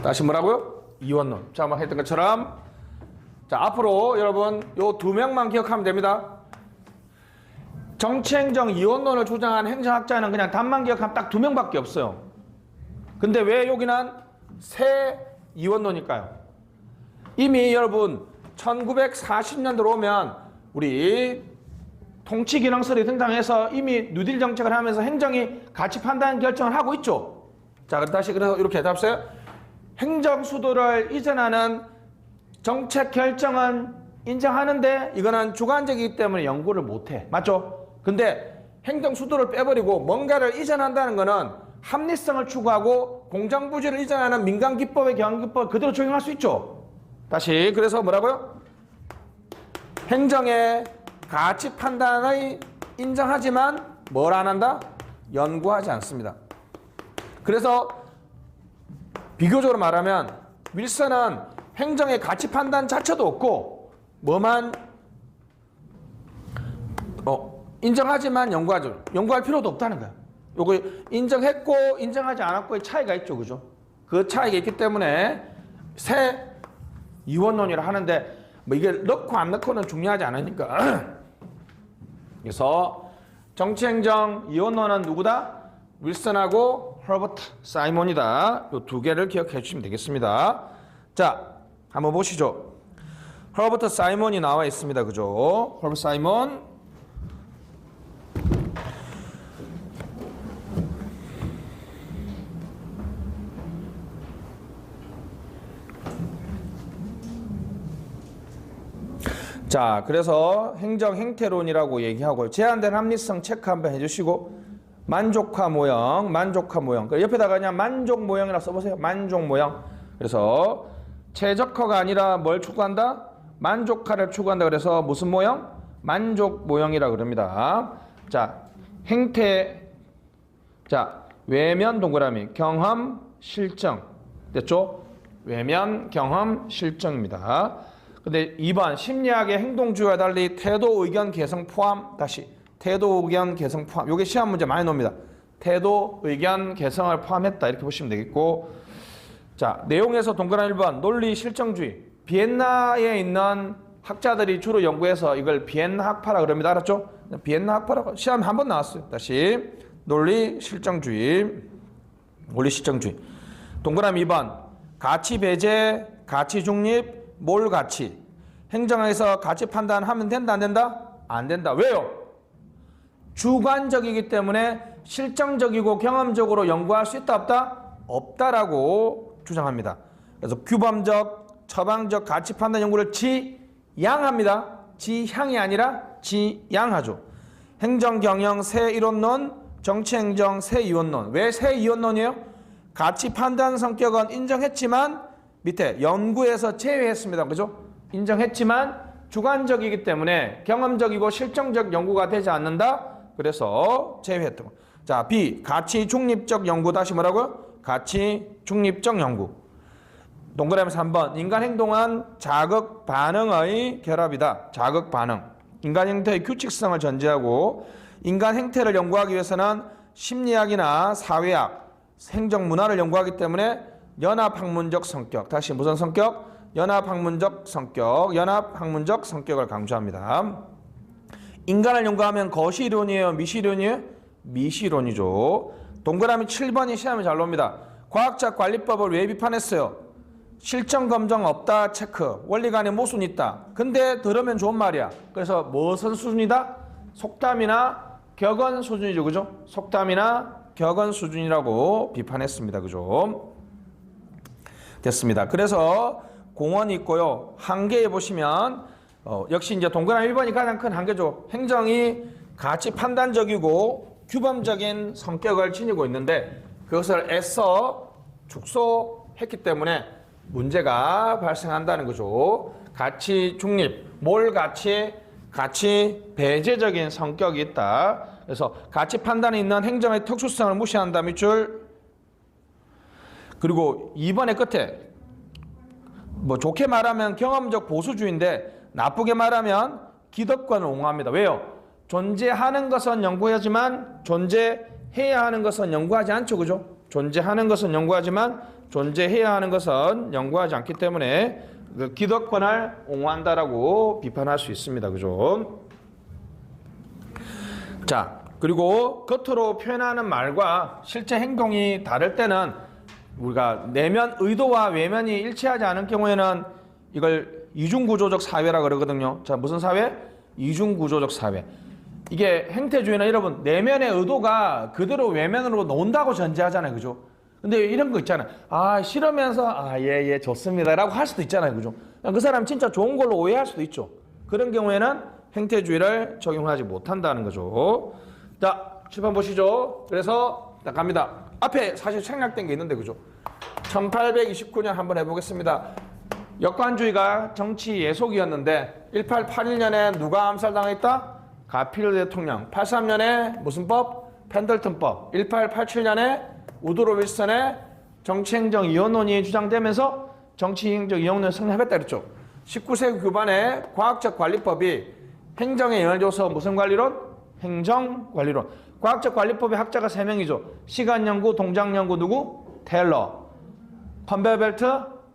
다시 뭐라고요? 이원론. 자, 막 했던 것처럼 자, 앞으로 여러분 요 두 명만 기억하면 됩니다. 정치행정 이원론을 주장한 행정학자는 그냥 답만 기억하면 딱 두 명밖에 없어요. 근데 왜 여기는 새 이원론일까요? 이미 여러분 1940년대로 오면 우리 통치기능설이 등장해서 이미 뉴딜 정책을 하면서 행정이 가치 판단 결정을 하고 있죠. 자, 다시 그래서 이렇게 답세요. 행정 수도를 이전하는 정책 결정은 인정하는데 이거는 주관적이기 때문에 연구를 못해. 맞죠? 근데 행정 수도를 빼버리고 뭔가를 이전한다는 거는 합리성을 추구하고 공정부지를 이전하는 민간기법의 경영기법을 그대로 적용할 수 있죠. 다시 그래서 뭐라고요? 행정의 가치 판단을 인정하지만 뭘 안 한다? 연구하지 않습니다. 그래서 비교적으로 말하면 윌슨은 행정의 가치 판단 자체도 없고 뭐만 인정하지만 연구할 필요도 없다는 거야. 요거 인정했고 인정하지 않았고의 차이가 있죠. 그죠? 그 차이가 있기 때문에 새 이원론이라 하는데 뭐 이게 넣고 안 넣고는 중요하지 않으니까. 그래서 정치행정 이원론은 누구다? 윌슨하고 허버트 사이먼이다. 요 두 개를 기억해 주시면 되겠습니다. 자, 한번 보시죠. 허버트 사이먼이 나와 있습니다. 그죠? 허버트 사이먼. 자, 그래서 행정 행태론이라고 얘기하고 제한된 합리성 체크 한번 해주시고 만족화 모형. 옆에다가 그냥 만족 모형이라 써보세요. 만족 모형. 그래서 최적화가 아니라 뭘 추구한다? 만족화를 추구한다. 그래서 무슨 모형? 만족 모형이라 그럽니다. 자, 행태. 자, 외면 동그라미 경험 실정. 됐죠? 외면 경험 실정입니다. 근데 2번 심리학의 행동주의와 달리 태도 의견 개성 포함. 다시 태도 의견 개성 포함. 요게 시험 문제 많이 나옵니다. 태도 의견 개성을 포함했다 이렇게 보시면 되겠고, 자 내용에서 동그라미 1번 논리 실정주의. 비엔나에 있는 학자들이 주로 연구해서 이걸 비엔나 학파라 그럽니다. 알았죠? 비엔나 학파라고 시험 한 번 나왔어요. 다시 논리 실정주의. 동그라미 2번 가치 배제, 가치 중립, 몰 가치. 행정에서 가치 판단하면 된다 안 된다? 안 된다. 왜요? 주관적이기 때문에 실정적이고 경험적으로 연구할 수 있다 없다? 없다라고 주장합니다. 그래서 규범적, 처방적 가치 판단 연구를 지양합니다. 지향이 아니라 지양하죠. 행정경영 새 이론론, 정치행정 새 이원론. 왜 새 이원론이에요? 가치 판단 성격은 인정했지만 밑에 연구에서 제외했습니다. 그죠? 인정했지만 주관적이기 때문에 경험적이고 실정적 연구가 되지 않는다. 그래서 제외했던 거. 자, B. 가치 중립적 연구. 다시 뭐라고요? 가치 중립적 연구. 동그라미 3번. 인간 행동은 자극 반응의 결합이다. 자극 반응. 인간 행태의 규칙성을 전제하고 인간 행태를 연구하기 위해서는 심리학이나 사회학, 행정 문화를 연구하기 때문에 연합학문적 성격. 다시 무슨 성격? 연합학문적 성격. 연합학문적 성격을 강조합니다. 인간을 연구하면 거시이론이에요? 미시이론이에요? 미시이론이죠. 동그라미 7번이 시험에 잘 나옵니다. 과학자 관리법을 왜 비판했어요? 실정 검정 없다 체크. 원리간에 모순 있다. 근데 들으면 좋은 말이야. 그래서 무슨 수준이다? 속담이나 격언 수준이죠. 그죠? 속담이나 격언 수준이라고 비판했습니다. 그죠? 됐습니다. 그래서 공원이 있고요. 한계에 보시면 역시 이제 동그라미 1번이 가장 큰 한계죠. 행정이 가치 판단적이고 규범적인 성격을 지니고 있는데 그것을 애써 축소했기 때문에 문제가 발생한다는 거죠. 가치 중립, 몰 가치, 가치 배제적인 성격이 있다. 그래서 가치 판단에 있는 행정의 특수성을 무시한다 밑줄. 그리고 2번의 끝에 뭐 좋게 말하면 경험적 보수주의인데 나쁘게 말하면 기득권을 옹호합니다. 왜요? 존재하는 것은 연구하지만 존재해야 하는 것은 연구하지 않죠. 그죠? 존재하는 것은 연구하지만 존재해야 하는 것은 연구하지 않기 때문에 그 기득권을 옹호한다라고 비판할 수 있습니다. 그죠? 자, 그리고 겉으로 표현하는 말과 실제 행동이 다를 때는 우리가 내면 의도와 외면이 일치하지 않은 경우에는 이걸 이중구조적 사회라 그러거든요. 자, 무슨 사회? 이중구조적 사회. 이게 행태주의는 여러분 내면의 의도가 그대로 외면으로 나온다고 전제하잖아요. 그죠? 근데 이런 거 있잖아요. 아, 싫으면서 예 좋습니다 라고 할 수도 있잖아요. 그죠? 그 사람 진짜 좋은 걸로 오해할 수도 있죠. 그런 경우에는 행태주의를 적용하지 못한다는 거죠. 자, 칠판 보시죠. 그래서 자, 갑니다. 앞에 사실 생략된 게 있는데 그죠? 1829년 한번 해보겠습니다. 역관주의가 정치 예속이었는데 1881년에 누가 암살당했다? 가필드 대통령. 83년에 무슨 법? 펜들턴법. 1887년에 우드로 윌슨의 정치행정 이혼론이 주장되면서 정치행정 이혼론을 성립했다 그랬죠. 19세기 후반에 과학적 관리법이 행정에 영향을 줘서 무슨 관리론? 행정관리론. 과학적 관리법의 학자가 3명이죠. 시간연구, 동작연구 누구? 테일러. 컨베어벨트,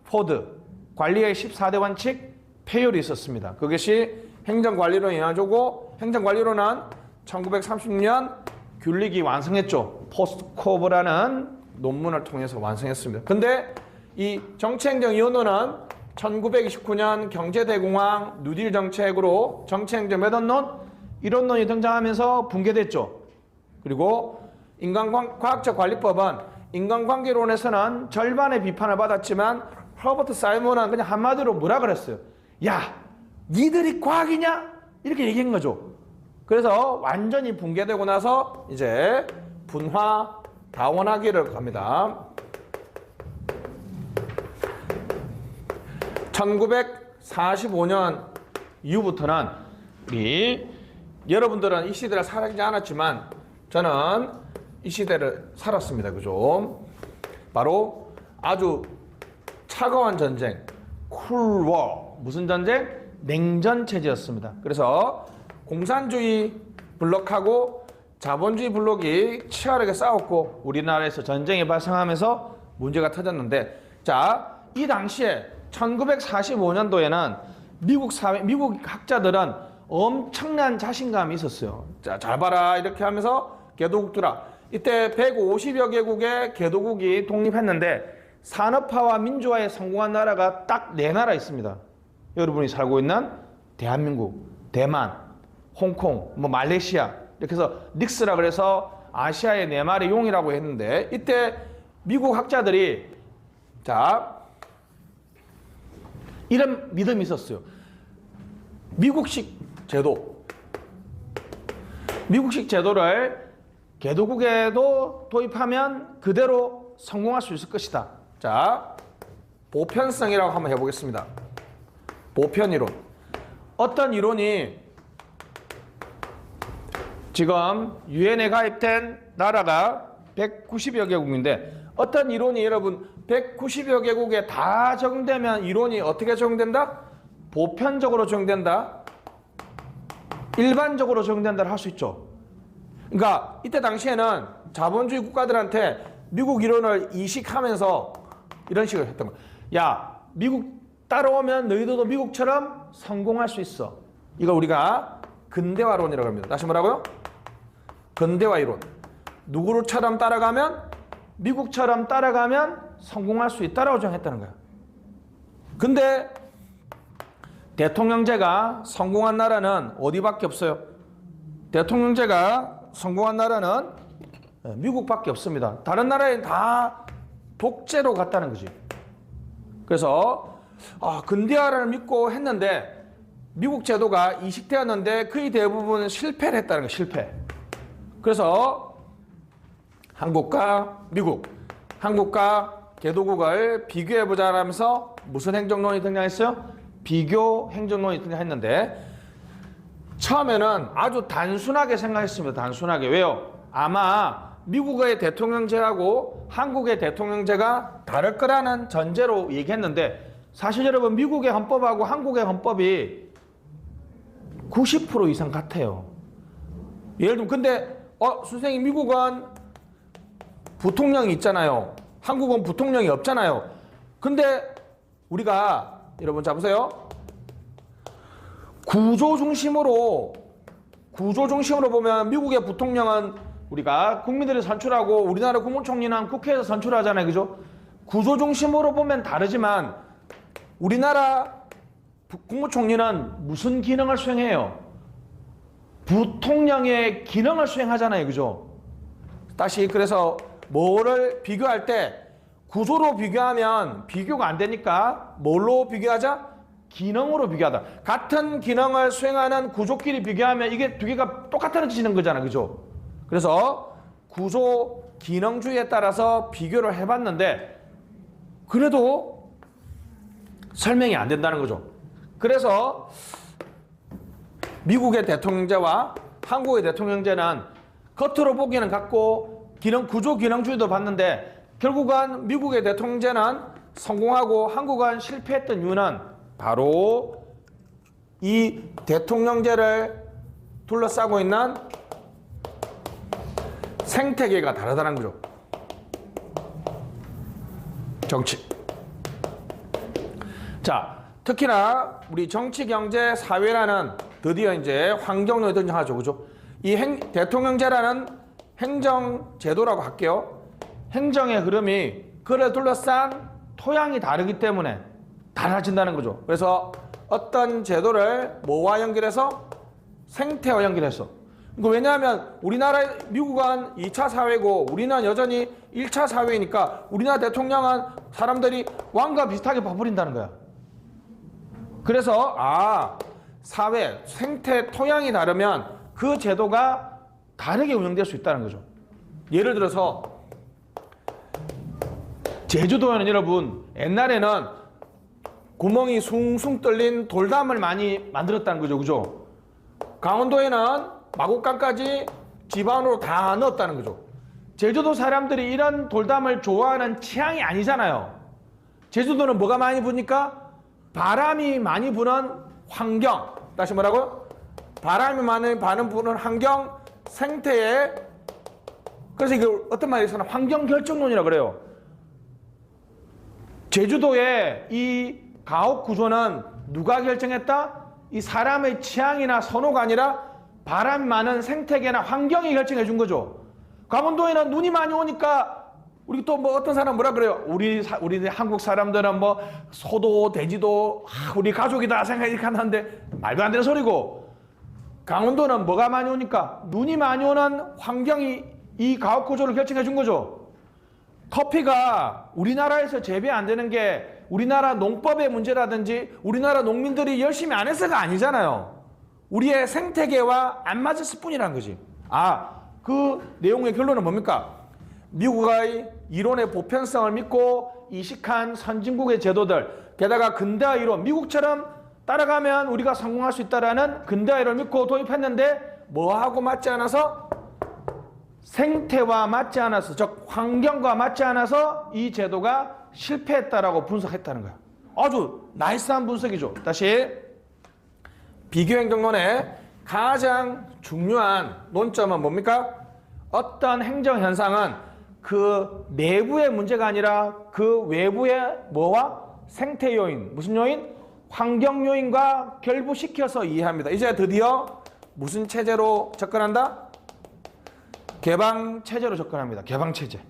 포드. 관리의 14대 원칙, 페율이 있었습니다. 그것이 행정관리론에 영향을 주고 행정관리론은 1936년 귤릭이 완성했죠. 포스트코브라는 논문을 통해서 완성했습니다. 근데 이 정치행정이혼론은 1929년 경제대공황 뉴딜 정책으로 정치행정 매듭론 이론론이 등장하면서 붕괴됐죠. 그리고 과학적 관리법은 인간관계론에서는 절반의 비판을 받았지만 허버트 사이먼은 그냥 한마디로 뭐라 그랬어요? 야, 니들이 과학이냐? 이렇게 얘기한 거죠. 그래서 완전히 붕괴되고 나서 이제 분화 다원화기를 갑니다. 1945년 이후부터는 우리 여러분들은 이 시대를 살지 않았지만 저는 이 시대를 살았습니다. 그죠? 바로 아주 차가운 전쟁, 쿨워. 무슨 전쟁? 냉전 체제였습니다. 그래서 공산주의 블록하고 자본주의 블록이 치열하게 싸웠고 우리나라에서 전쟁이 발생하면서 문제가 터졌는데 자, 이 당시에 1945년도에는 미국 학자들은 엄청난 자신감이 있었어요. 자, 잘 봐라 이렇게 하면서 개도국들아 이때 150여 개국의 개도국이 독립했는데 산업화와 민주화에 성공한 나라가 딱 4나라 있습니다. 여러분이 살고 있는 대한민국, 대만, 홍콩, 말레이시아 이렇게 해서 닉스라 그래서 아시아의 4마리 용이라고 했는데 이때 미국 학자들이 자 이런 믿음이 있었어요. 미국식 제도를 개도국에도 도입하면 그대로 성공할 수 있을 것이다. 자, 보편성이라고 한번 해보겠습니다. 보편이론. 어떤 이론이 지금 유엔에 가입된 나라가 190여 개국인데 어떤 이론이 여러분 190여 개국에 다 적용되면 이론이 어떻게 적용된다? 보편적으로 적용된다. 일반적으로 적용된다를 할 수 있죠. 그러니까 이때 당시에는 자본주의 국가들한테 미국 이론을 이식하면서 이런 식으로 했던 거야. 야, 미국 따라오면 너희들도 미국처럼 성공할 수 있어. 이걸 우리가 근대화론이라고 합니다. 다시 뭐라고요? 근대화 이론. 누구처럼 따라가면 미국처럼 따라가면 성공할 수 있다라고 정했다는 거야. 근데 대통령제가 성공한 나라는 어디밖에 없어요? 대통령제가 성공한 나라는 미국밖에 없습니다. 다른 나라엔 다 독재로 갔다는 거지. 그래서 근대화를 믿고 했는데 미국 제도가 이식되었는데 거의 대부분 실패를 했다는 거예요. 실패. 그래서 한국과 미국, 한국과 개도국을 비교해보자 하면서 무슨 행정론이 등장했어요? 비교 행정론이 등장했는데 처음에는 아주 단순하게 생각했습니다. 단순하게. 왜요? 아마 미국의 대통령제하고 한국의 대통령제가 다를 거라는 전제로 얘기했는데 사실 여러분 미국의 헌법하고 한국의 헌법이 90% 이상 같아요. 예를 들면 근데 선생님 미국은 부통령이 있잖아요. 한국은 부통령이 없잖아요. 근데 우리가 여러분 자 보세요. 구조 중심으로 보면 미국의 부통령은 우리가 국민들이 선출하고 우리나라 국무총리는 국회에서 선출하잖아요. 그죠? 구조 중심으로 보면 다르지만 우리나라 국무총리는 무슨 기능을 수행해요? 부통령의 기능을 수행하잖아요. 그죠? 다시 그래서 뭐를 비교할 때 구조로 비교하면 비교가 안 되니까 뭘로 비교하자? 기능으로 비교하다. 같은 기능을 수행하는 구조끼리 비교하면 이게 두 개가 똑같아지는 거잖아. 그죠? 그래서 구조 기능주의에 따라서 비교를 해봤는데 그래도 설명이 안 된다는 거죠. 그래서 미국의 대통령제와 한국의 대통령제는 겉으로 보기에는 같고 구조 기능주의도 봤는데 결국은 미국의 대통령제는 성공하고 한국은 실패했던 이유는 바로 이 대통령제를 둘러싸고 있는 생태계가 다르다는 거죠. 정치. 자, 특히나 우리 정치, 경제, 사회라는 드디어 이제 환경론이 등장하죠. 그죠? 이 대통령제라는 행정제도라고 할게요. 행정의 흐름이 그를 둘러싼 토양이 다르기 때문에 달라진다는 거죠. 그래서 어떤 제도를 뭐와 연결해서? 생태와 연결해서. 왜냐하면 미국은 2차 사회고 우리는 여전히 1차 사회니까 우리나라 대통령은 사람들이 왕과 비슷하게 봐버린다는 거야. 그래서 사회, 생태, 토양이 다르면 그 제도가 다르게 운영될 수 있다는 거죠. 예를 들어서 제주도에는 여러분 옛날에는 구멍이 숭숭 뚫린 돌담을 많이 만들었다는 거죠. 그죠? 강원도에는 마곡간까지 지반으로 다 넣었다는 거죠. 제주도 사람들이 이런 돌담을 좋아하는 취향이 아니잖아요. 제주도는 뭐가 많이 부니까 바람이 많이 부는 환경. 다시 뭐라고요? 바람이 많이 부는 환경, 생태에. 그래서 이걸 어떤 말에서는 환경 결정론이라고 그래요. 제주도의 이 가옥 구조는 누가 결정했다? 이 사람의 취향이나 선호가 아니라 바람이 많은 생태계나 환경이 결정해 준 거죠. 강원도에는 눈이 많이 오니까 우리 또 뭐 어떤 사람 뭐라 그래요? 우리 한국 사람들은 뭐 소도 돼지도 우리 가족이다 생각하는데 말도 안 되는 소리고, 강원도는 뭐가 많이 오니까 눈이 많이 오는 환경이 이 가옥 구조를 결정해 준 거죠. 커피가 우리나라에서 재배 안 되는 게 우리나라 농법의 문제라든지 우리나라 농민들이 열심히 안 해서가 아니잖아요. 우리의 생태계와 안 맞았을 뿐이라는 거지. 그 내용의 결론은 뭡니까? 미국의 이론의 보편성을 믿고 이식한 선진국의 제도들, 게다가 근대화 이론, 미국처럼 따라가면 우리가 성공할 수 있다라는 근대화 이론을 믿고 도입했는데 뭐하고 맞지 않아서? 생태와 맞지 않아서, 즉 환경과 맞지 않아서 이 제도가 실패했다라고 분석했다는 거야. 아주 나이스한 분석이죠. 다시 비교행정론의 가장 중요한 논점은 뭡니까? 어떤 행정현상은 그 내부의 문제가 아니라 그 외부의 뭐와? 생태 요인, 무슨 요인? 환경 요인과 결부시켜서 이해합니다. 이제 드디어 무슨 체제로 접근한다? 개방 체제로 접근합니다. 개방 체제.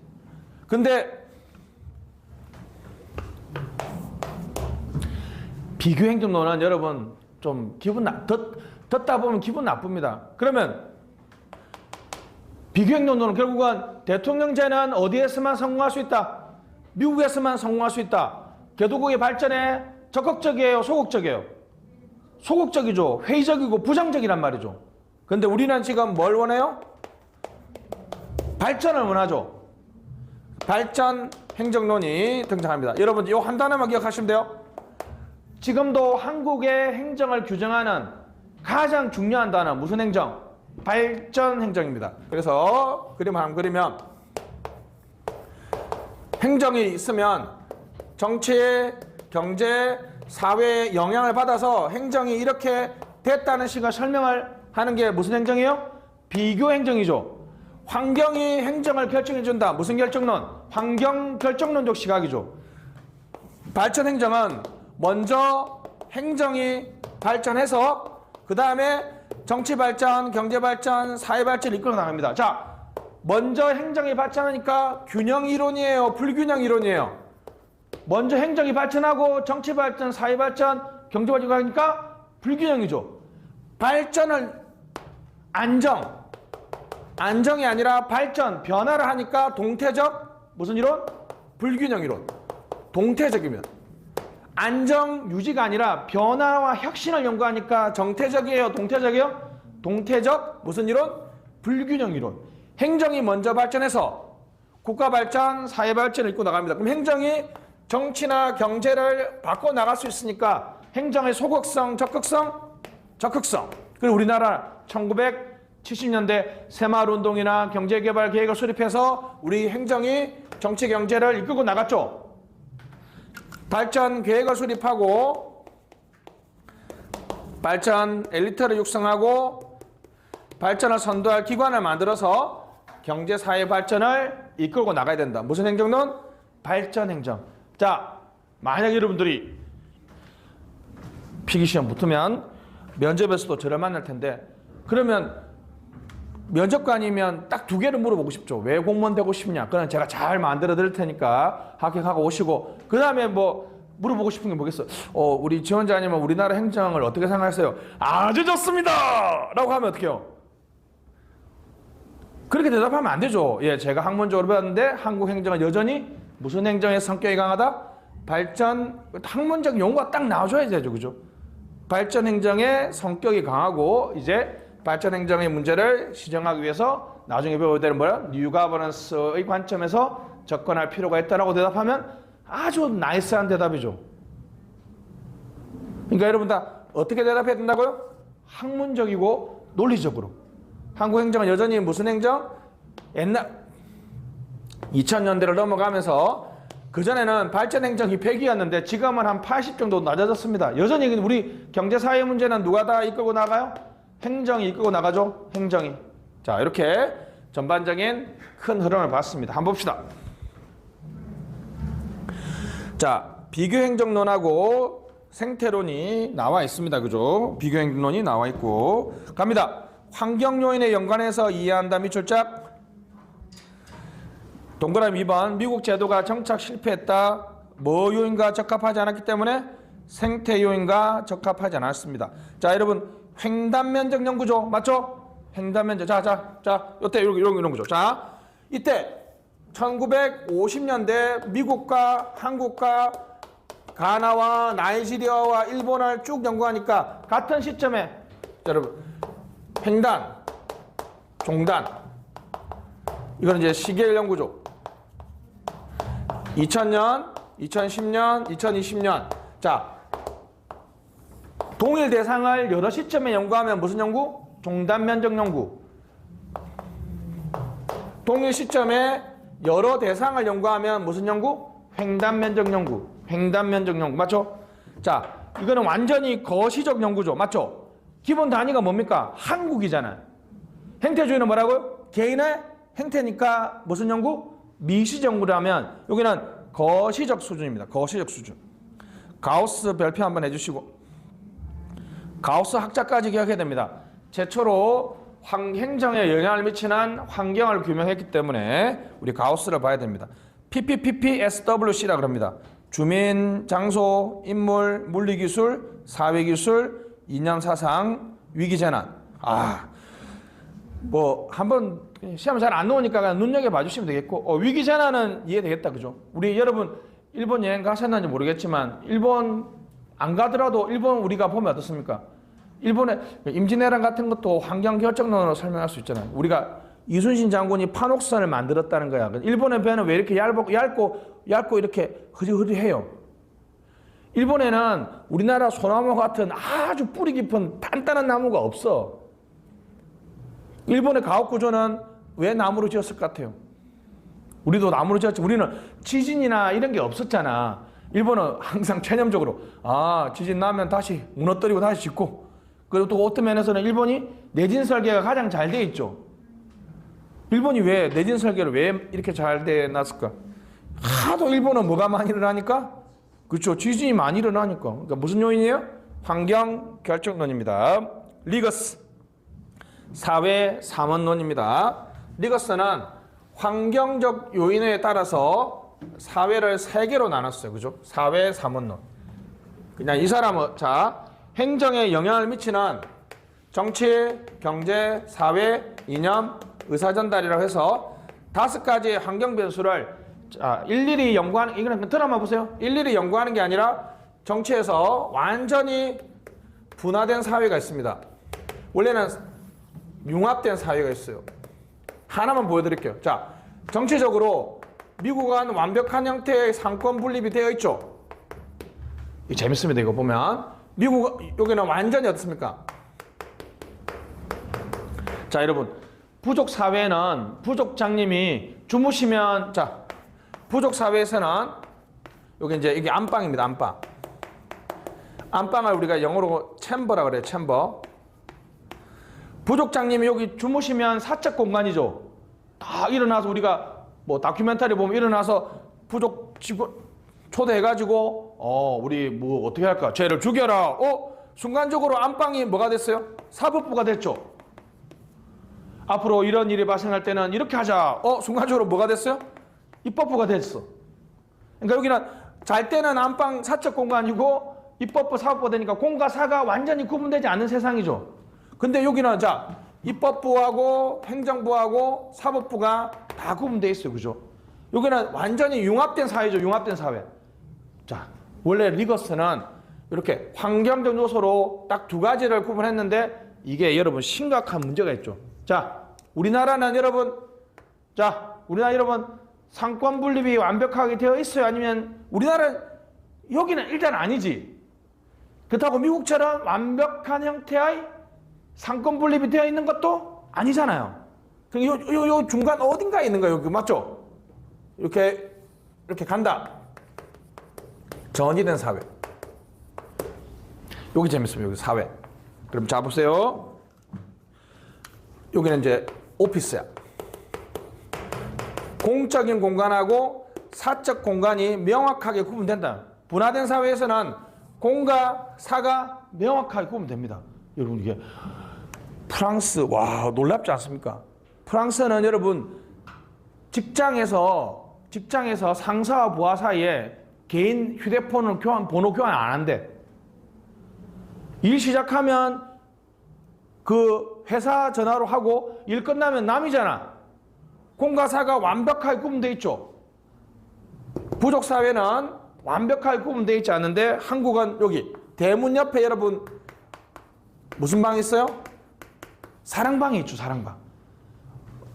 근데 비교 행정론은 여러분 좀 듣다 보면 기분 나쁩니다. 그러면 비교 행정론은 결국은 대통령제는 어디에서만 성공할 수 있다? 미국에서만 성공할 수 있다. 개도국의 발전에 적극적이에요, 소극적이에요? 소극적이죠. 회의적이고 부정적이란 말이죠. 근데 우리는 지금 뭘 원해요? 발전을 원하죠. 발전 행정론이 등장합니다. 여러분 이 한 단어만 기억하시면 돼요. 지금도 한국의 행정을 규정하는 가장 중요한 단어 무슨 행정? 발전 행정입니다. 그래서 그림을 한번 그리면 행정이 있으면 정치, 경제, 사회에 영향을 받아서 행정이 이렇게 됐다는 식의 설명을 하는 게 무슨 행정이에요? 비교 행정이죠. 환경이 행정을 결정해준다. 무슨 결정론? 환경 결정론적 시각이죠. 발전 행정은 먼저 행정이 발전해서 그 다음에 정치 발전, 경제 발전, 사회 발전을 이끌어 나갑니다. 자, 먼저 행정이 발전하니까 균형 이론이에요? 불균형 이론이에요? 먼저 행정이 발전하고 정치 발전, 사회 발전, 경제 발전을 하니까 불균형이죠. 발전을 안정이 아니라 발전, 변화를 하니까 동태적 무슨 이론? 불균형 이론. 동태적이면 안정 유지가 아니라 변화와 혁신을 연구하니까 정태적이에요, 동태적이에요? 동태적 무슨 이론? 불균형 이론. 행정이 먼저 발전해서 국가 발전, 사회 발전을 이끌고 나갑니다. 그럼 행정이 정치나 경제를 바꿔 나갈 수 있으니까 행정의 소극성, 적극성, 적극성. 그리고 우리나라 1970년대 새마을운동이나 경제개발 계획을 수립해서 우리 행정이 정치, 경제를 이끌고 나갔죠. 발전 계획을 수립하고 발전 엘리트를 육성하고 발전을 선도할 기관을 만들어서 경제, 사회 발전을 이끌고 나가야 된다. 무슨 행정론? 발전 행정. 자, 만약 여러분들이 필기시험 붙으면 면접에서도 저를 만날 텐데 그러면 면접관이면 딱 두 개를 물어보고 싶죠. 왜 공무원 되고 싶냐? 그건 제가 잘 만들어 드릴 테니까 합격하고 오시고 그 다음에 뭐 물어보고 싶은 게 뭐겠어? 우리 지원자님은 우리나라 행정을 어떻게 생각하세요? 아주 좋습니다! 라고 하면 어떡해요? 그렇게 대답하면 안 되죠. 예, 제가 학문적으로 배웠는데 한국 행정은 여전히 무슨 행정의 성격이 강하다? 발전, 학문적 용어가 딱 나와줘야 되죠. 그죠? 발전 행정의 성격이 강하고 이제 발전 행정의 문제를 시정하기 위해서 나중에 배워야 되는 뭐야? 뉴 가버넌스의 관점에서 접근할 필요가 있다라고 대답하면 아주 나이스한 대답이죠. 그러니까 여러분 다 어떻게 대답해야 된다고요? 학문적이고 논리적으로. 한국 행정은 여전히 무슨 행정? 옛날 2000년대를 넘어가면서 그전에는 발전 행정이 100이었는데 지금은 한 80 정도 낮아졌습니다. 여전히 우리 경제 사회 문제는 누가 다 이끌고 나가요? 행정이 이끌고 나가죠. 행정이. 자, 이렇게 전반적인 큰 흐름을 봤습니다. 한번 봅시다. 자, 비교행정론하고 생태론이 나와 있습니다. 그죠? 비교행정론이 나와 있고 갑니다. 환경요인에 연관해서 이해한다 밑줄짝. 동그라미 2번. 미국 제도가 정착 실패했다. 뭐 요인과 적합하지 않았기 때문에 생태 요인과 적합하지 않았습니다. 자, 여러분 횡단 면적 연구죠. 맞죠? 횡단 면적. 자, 이때 이런 거죠. 자, 이때 1950년대 미국과 한국과 가나와 나이지리아와 일본을 쭉 연구하니까 같은 시점에 여러분 횡단, 종단 이건 이제 시계열 연구죠. 2000년, 2010년, 2020년 자 동일 대상을 여러 시점에 연구하면 무슨 연구? 종단 면적 연구. 동일 시점에 여러 대상을 연구하면 무슨 연구? 횡단 면적 연구. 횡단 면적 연구. 맞죠? 자, 이거는 완전히 거시적 연구죠. 맞죠? 기본 단위가 뭡니까? 한국이잖아요. 행태주의는 뭐라고요? 개인의 행태니까 무슨 연구? 미시적 연구라면 여기는 거시적 수준입니다. 거시적 수준. 가우스 별표 한번 해주시고 가우스 학자까지 기억해야 됩니다. 최초로 행정에 영향을 미치는 환경을 규명했기 때문에 우리 가우스를 봐야 됩니다. PPPPSWC라 그럽니다. 주민, 장소, 인물, 물리기술, 사회기술, 이념사상, 위기재난. 뭐 한번 시험 잘 안 나오니까 그냥 눈여겨봐 주시면 되겠고 위기재난은 이해되겠다. 그죠? 우리 여러분 일본 여행 가셨는지 모르겠지만 일본 안 가더라도 일본 우리가 보면 어떻습니까? 일본의 임진왜란 같은 것도 환경결정론으로 설명할 수 있잖아요. 우리가 이순신 장군이 판옥선을 만들었다는 거야. 일본의 배는 왜 이렇게 얇고 이렇게 흐리흐리해요? 일본에는 우리나라 소나무 같은 아주 뿌리 깊은 단단한 나무가 없어. 일본의 가옥구조는 왜 나무로 지었을 것 같아요? 우리도 나무로 지었지. 우리는 지진이나 이런 게 없었잖아. 일본은 항상 체념적으로 지진 나면 다시 무너뜨리고 다시 짓고 그리고 또 어떤 면에서는 일본이 내진 설계가 가장 잘 돼 있죠. 일본이 왜 내진 설계를 왜 이렇게 잘 돼 놨을까? 하도 일본은 뭐가 많이 일어나니까? 그렇죠. 지진이 많이 일어나니까. 그러니까 무슨 요인이에요? 환경 결정론입니다. 리거스 사회 삼원론입니다. 리거스는 환경적 요인에 따라서 사회를 세 개로 나눴어요. 그죠? 사회 삼원론. 그냥 이 사람은 행정에 영향을 미치는 정치, 경제, 사회, 이념, 의사전달이라고 해서 5가지의 환경 변수를 일일이 연구하는, 이거는 드라마 보세요. 일일이 연구하는 게 아니라 정치에서 완전히 분화된 사회가 있습니다. 원래는 융합된 사회가 있어요. 하나만 보여드릴게요. 자, 정치적으로 미국은 완벽한 형태의 상권 분립이 되어 있죠. 이거 재밌습니다. 이거 보면 미국 여기는 완전히 어떻습니까? 자, 여러분, 부족 사회는 부족장님이 주무시면, 자, 부족 사회에서는 여기 이제 이게 안방입니다. 안방. 안방을 우리가 영어로 챔버라 그래요. 챔버. 부족장님이 여기 주무시면 사적 공간이죠. 다 일어나서 우리가 뭐 다큐멘터리 보면 일어나서 부족 직원 초대해가지고 우리 뭐 어떻게 할까? 쟤를 죽여라. 순간적으로 안방이 뭐가 됐어요? 사법부가 됐죠. 앞으로 이런 일이 발생할 때는 이렇게 하자. 순간적으로 뭐가 됐어요? 입법부가 됐어. 그러니까 여기는 잘 때는 안방 사적 공간이고 입법부 사법부가 되니까 공과 사가 완전히 구분되지 않는 세상이죠. 근데 여기는 자, 입법부하고 행정부하고 사법부가 다 구분되어 있어요. 그죠? 여기는 완전히 융합된 사회죠. 융합된 사회. 자, 원래 리거스는 이렇게 환경적 요소로 딱 두 가지를 구분했는데 이게 여러분 심각한 문제가 있죠. 자, 우리나라는 여러분, 우리나라 여러분 상권 분립이 완벽하게 되어 있어요? 아니면 우리나라는 여기는 일단 아니지. 그렇다고 미국처럼 완벽한 형태의 상권 분립이 되어 있는 것도 아니잖아요. 요 중간 어딘가에 있는 거예요. 여기 맞죠? 이렇게 간다. 전이된 사회. 여기 재밌습니다. 여기 사회. 그럼 자 보세요. 여기는 이제 오피스야. 공적인 공간하고 사적 공간이 명확하게 구분된다. 분화된 사회에서는 공과 사가 명확하게 구분됩니다. 여러분 이게 프랑스, 와 놀랍지 않습니까? 프랑스는 여러분 직장에서 상사와 부하 사이에 개인 휴대폰을 번호 교환 안 한대. 일 시작하면 그 회사 전화로 하고 일 끝나면 남이잖아. 공과 사가 완벽하게 구분되어 있죠. 부족 사회는 완벽하게 구분되어 있지 않는데 한국은 여기 대문 옆에 여러분 무슨 방이 있어요? 사랑방이 있죠. 사랑방.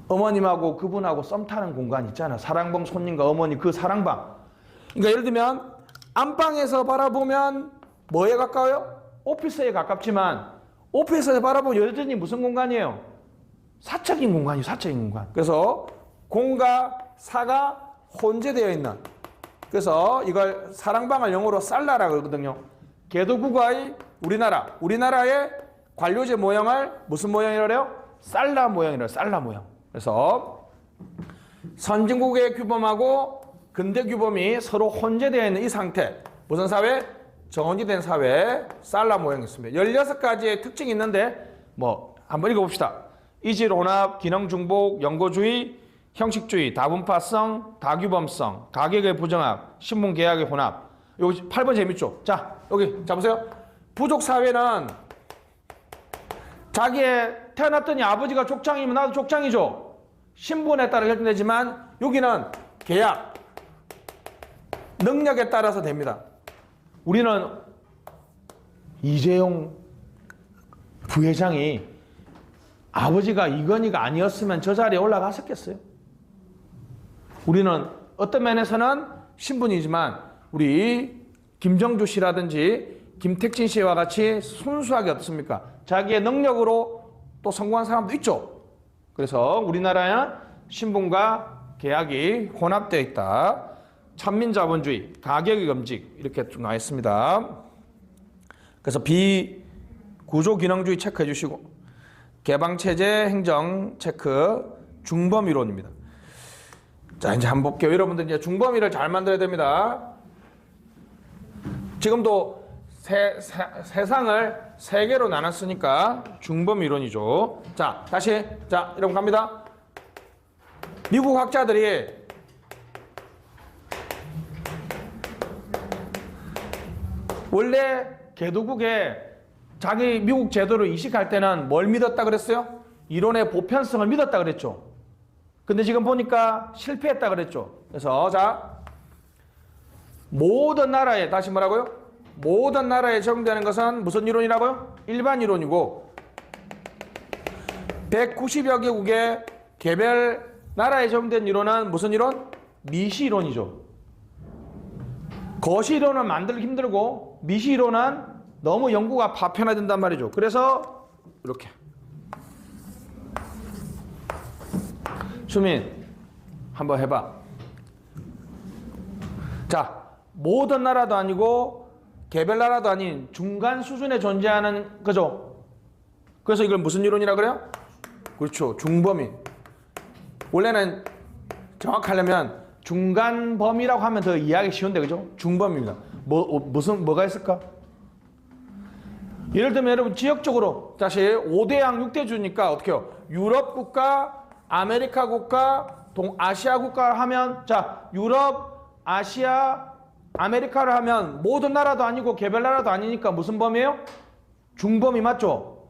어머님하고 그분하고 썸 타는 공간 있잖아. 사랑방 손님과 어머니 그 사랑방. 그러니까 예를 들면 안방에서 바라보면 뭐에 가까워요? 오피스에 가깝지만 오피스에서 바라보면 여전히 무슨 공간이에요? 사적인 공간이에요. 사적인 공간. 그래서 공과 사가 혼재되어 있는, 그래서 이걸 사랑방을 영어로 살라라 그러거든요. 개도국의 우리나라의 관료제 모형을 무슨 모형이라고 해요? 살라 모형이라고. 살라 모형. 그래서 선진국의 규범하고 근대 규범이 서로 혼재되어 있는 이 상태. 무슨 사회? 정원지된 사회. 살라 모형이 있습니다. 16가지의 특징이 있는데 뭐 한번 읽어봅시다. 이질혼합, 기능중복, 연고주의, 형식주의, 다분파성, 다규범성, 가격의 부정합, 신분계약의 혼합. 여기 8번 재밌죠? 자, 여기 잡으세요. 부족사회는 자기의 태어났더니 아버지가 족장이면 나도 족장이죠. 신분에 따라 결정되지만 여기는 계약, 능력에 따라서 됩니다. 우리는 이재용 부회장이 아버지가 이건희가 아니었으면 저 자리에 올라갔었겠어요? 우리는 어떤 면에서는 신분이지만 우리 김정주 씨라든지 김택진 씨와 같이 순수하게 어떻습니까? 자기의 능력으로 또 성공한 사람도 있죠. 그래서 우리나라는 신분과 계약이 혼합되어 있다. 천민자본주의, 가격의 검직 이렇게 쭉 나와 있습니다. 그래서 비구조기능주의 체크해 주시고 개방체제 행정 체크 중범이론입니다. 자, 이제 한번 볼게요. 여러분들 이제 중범위를 잘 만들어야 됩니다. 지금도 세상을 세 개로 나눴으니까 중범이론이죠. 자, 다시. 자, 여러분 갑니다. 미국 학자들이 원래 개도국에 자기 미국 제도를 이식할 때는 뭘 믿었다 그랬어요? 이론의 보편성을 믿었다 그랬죠. 근데 지금 보니까 실패했다 그랬죠. 그래서 자, 모든 나라에, 다시 뭐라고요? 모든 나라에 적용되는 것은 무슨 이론이라고요? 일반 이론이고 190여 개국의 개별 나라에 적용된 이론은 무슨 이론? 미시 이론이죠. 거시 이론은 만들기 힘들고 미시 이론은 너무 연구가 파편화된단 말이죠. 그래서 이렇게 수민 한번 해봐. 자, 모든 나라도 아니고 개별 나라도 아닌 중간 수준에 존재하는 거죠. 그래서 이걸 무슨 이론이라 그래요? 그렇죠. 중범위. 원래는 정확하려면 중간 범위라고 하면 더 이해하기 쉬운데 그죠? 중범위입니다. 뭐가 있을까? 예를 들면 여러분 지역적으로 다시 5대양 6대주니까 어떻게 해요? 유럽 국가, 아메리카 국가, 동아시아 국가 하면 자 유럽, 아시아, 아메리카를 하면 모든 나라도 아니고 개별 나라도 아니니까 무슨 범위예요? 중범위 맞죠?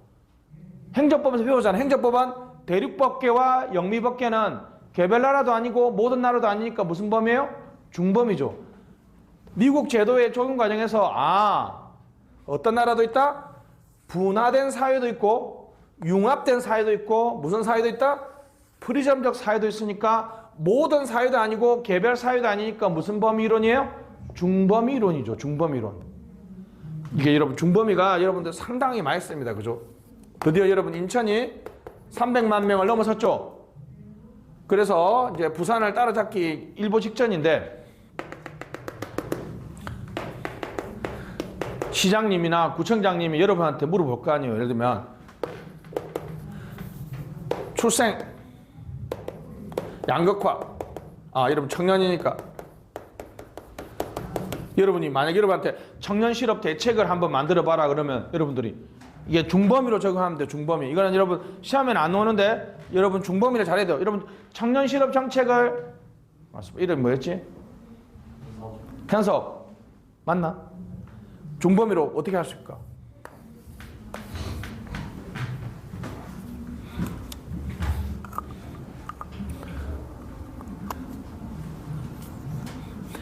행정법에서 배우잖아. 행정법은 대륙법계와 영미법계는 개별 나라도 아니고 모든 나라도 아니니까 무슨 범위예요? 중범위죠. 미국 제도의 적용 과정에서 어떤 나라도 있다? 분화된 사회도 있고 융합된 사회도 있고 무슨 사회도 있다? 프리즘적 사회도 있으니까 모든 사회도 아니고 개별 사회도 아니니까 무슨 범위 이론이에요? 중범위 이론이죠. 중범위 이론. 이게 여러분 중범위가 여러분들 상당히 많이 씁니다. 그죠? 드디어 여러분 인천이 300만 명을 넘어섰죠. 그래서 이제 부산을 따라잡기 일보 직전인데 시장님이나 구청장님이 여러분한테 물어볼 거 아니에요. 예를 들면 출생 양극화 여러분 청년이니까 여러분이 만약 여러분한테 청년 실업 대책을 한번 만들어 봐라 그러면 여러분들이 이게 중범위로 적용하면 돼요. 중범위. 이거는 여러분 시험에는 안 나오는데 여러분 중범위를 잘해야 돼요. 여러분 청년 실업 정책을 이름 뭐였지? 현석 맞나? 중범위로 어떻게 할 수 있을까?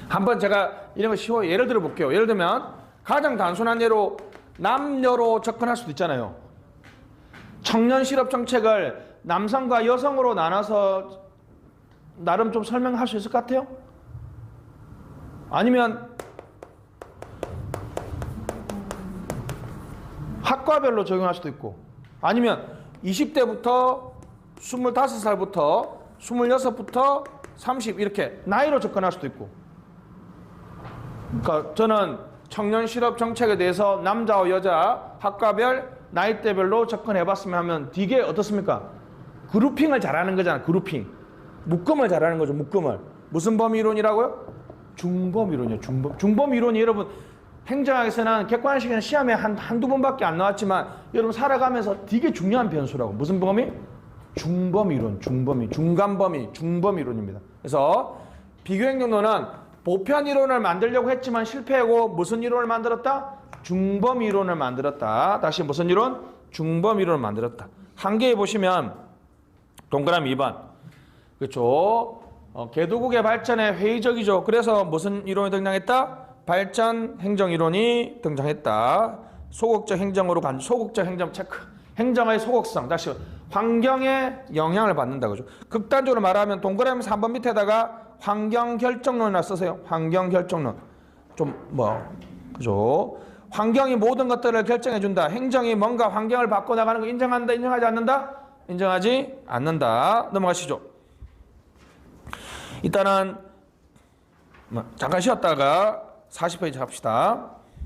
한번 제가 이런 거 쉬워요. 예를 들어 볼게요. 예를 들면 가장 단순한 예로 남녀로 접근할 수도 있잖아요. 청년 실업 정책을 남성과 여성으로 나눠서 나름 좀 설명할 수 있을 것 같아요? 아니면 학과별로 적용할 수도 있고 아니면 20대부터 25살부터 26부터 30 이렇게 나이로 접근할 수도 있고 그러니까 저는 청년 실업 정책에 대해서 남자와 여자 학과별 나이대별로 접근해봤으면 하면 되게 어떻습니까? 그룹핑을 잘하는 거잖아. 그룹핑. 묶음을 잘하는 거죠. 묶음을. 무슨 범위 이론이라고요? 중범위 이론이에요. 중범위 이론이 여러분 행정학에서는 객관식에는 시험에 한두 번밖에 안 나왔지만 여러분 살아가면서 되게 중요한 변수라고. 무슨 범위? 중범위 이론. 중범위. 중간범위. 중범위 이론입니다. 그래서 비교행정론은 보편 이론을 만들려고 했지만 실패하고 무슨 이론을 만들었다? 중범위 이론을 만들었다. 다시 무슨 이론? 중범위 이론을 만들었다. 한계에 보시면 동그라미 2번. 그렇죠. 개도국의 발전에 회의적이죠. 그래서 무슨 이론이 등장했다? 발전 행정 이론이 등장했다. 소극적 행정으로 간 소극적 행정 체크. 행정의 소극성. 다시 환경에 영향을 받는다. 그죠? 극단적으로 말하면 동그라미 3번 밑에다가 환경 결정론이라 쓰세요. 환경 결정론. 그죠? 환경이 모든 것들을 결정해 준다. 행정이 뭔가 환경을 바꿔 나가는 거 인정한다, 인정하지 않는다? 인정하지 않는다. 넘어가시죠. 일단은 잠깐 쉬었다가 40페이지 합시다.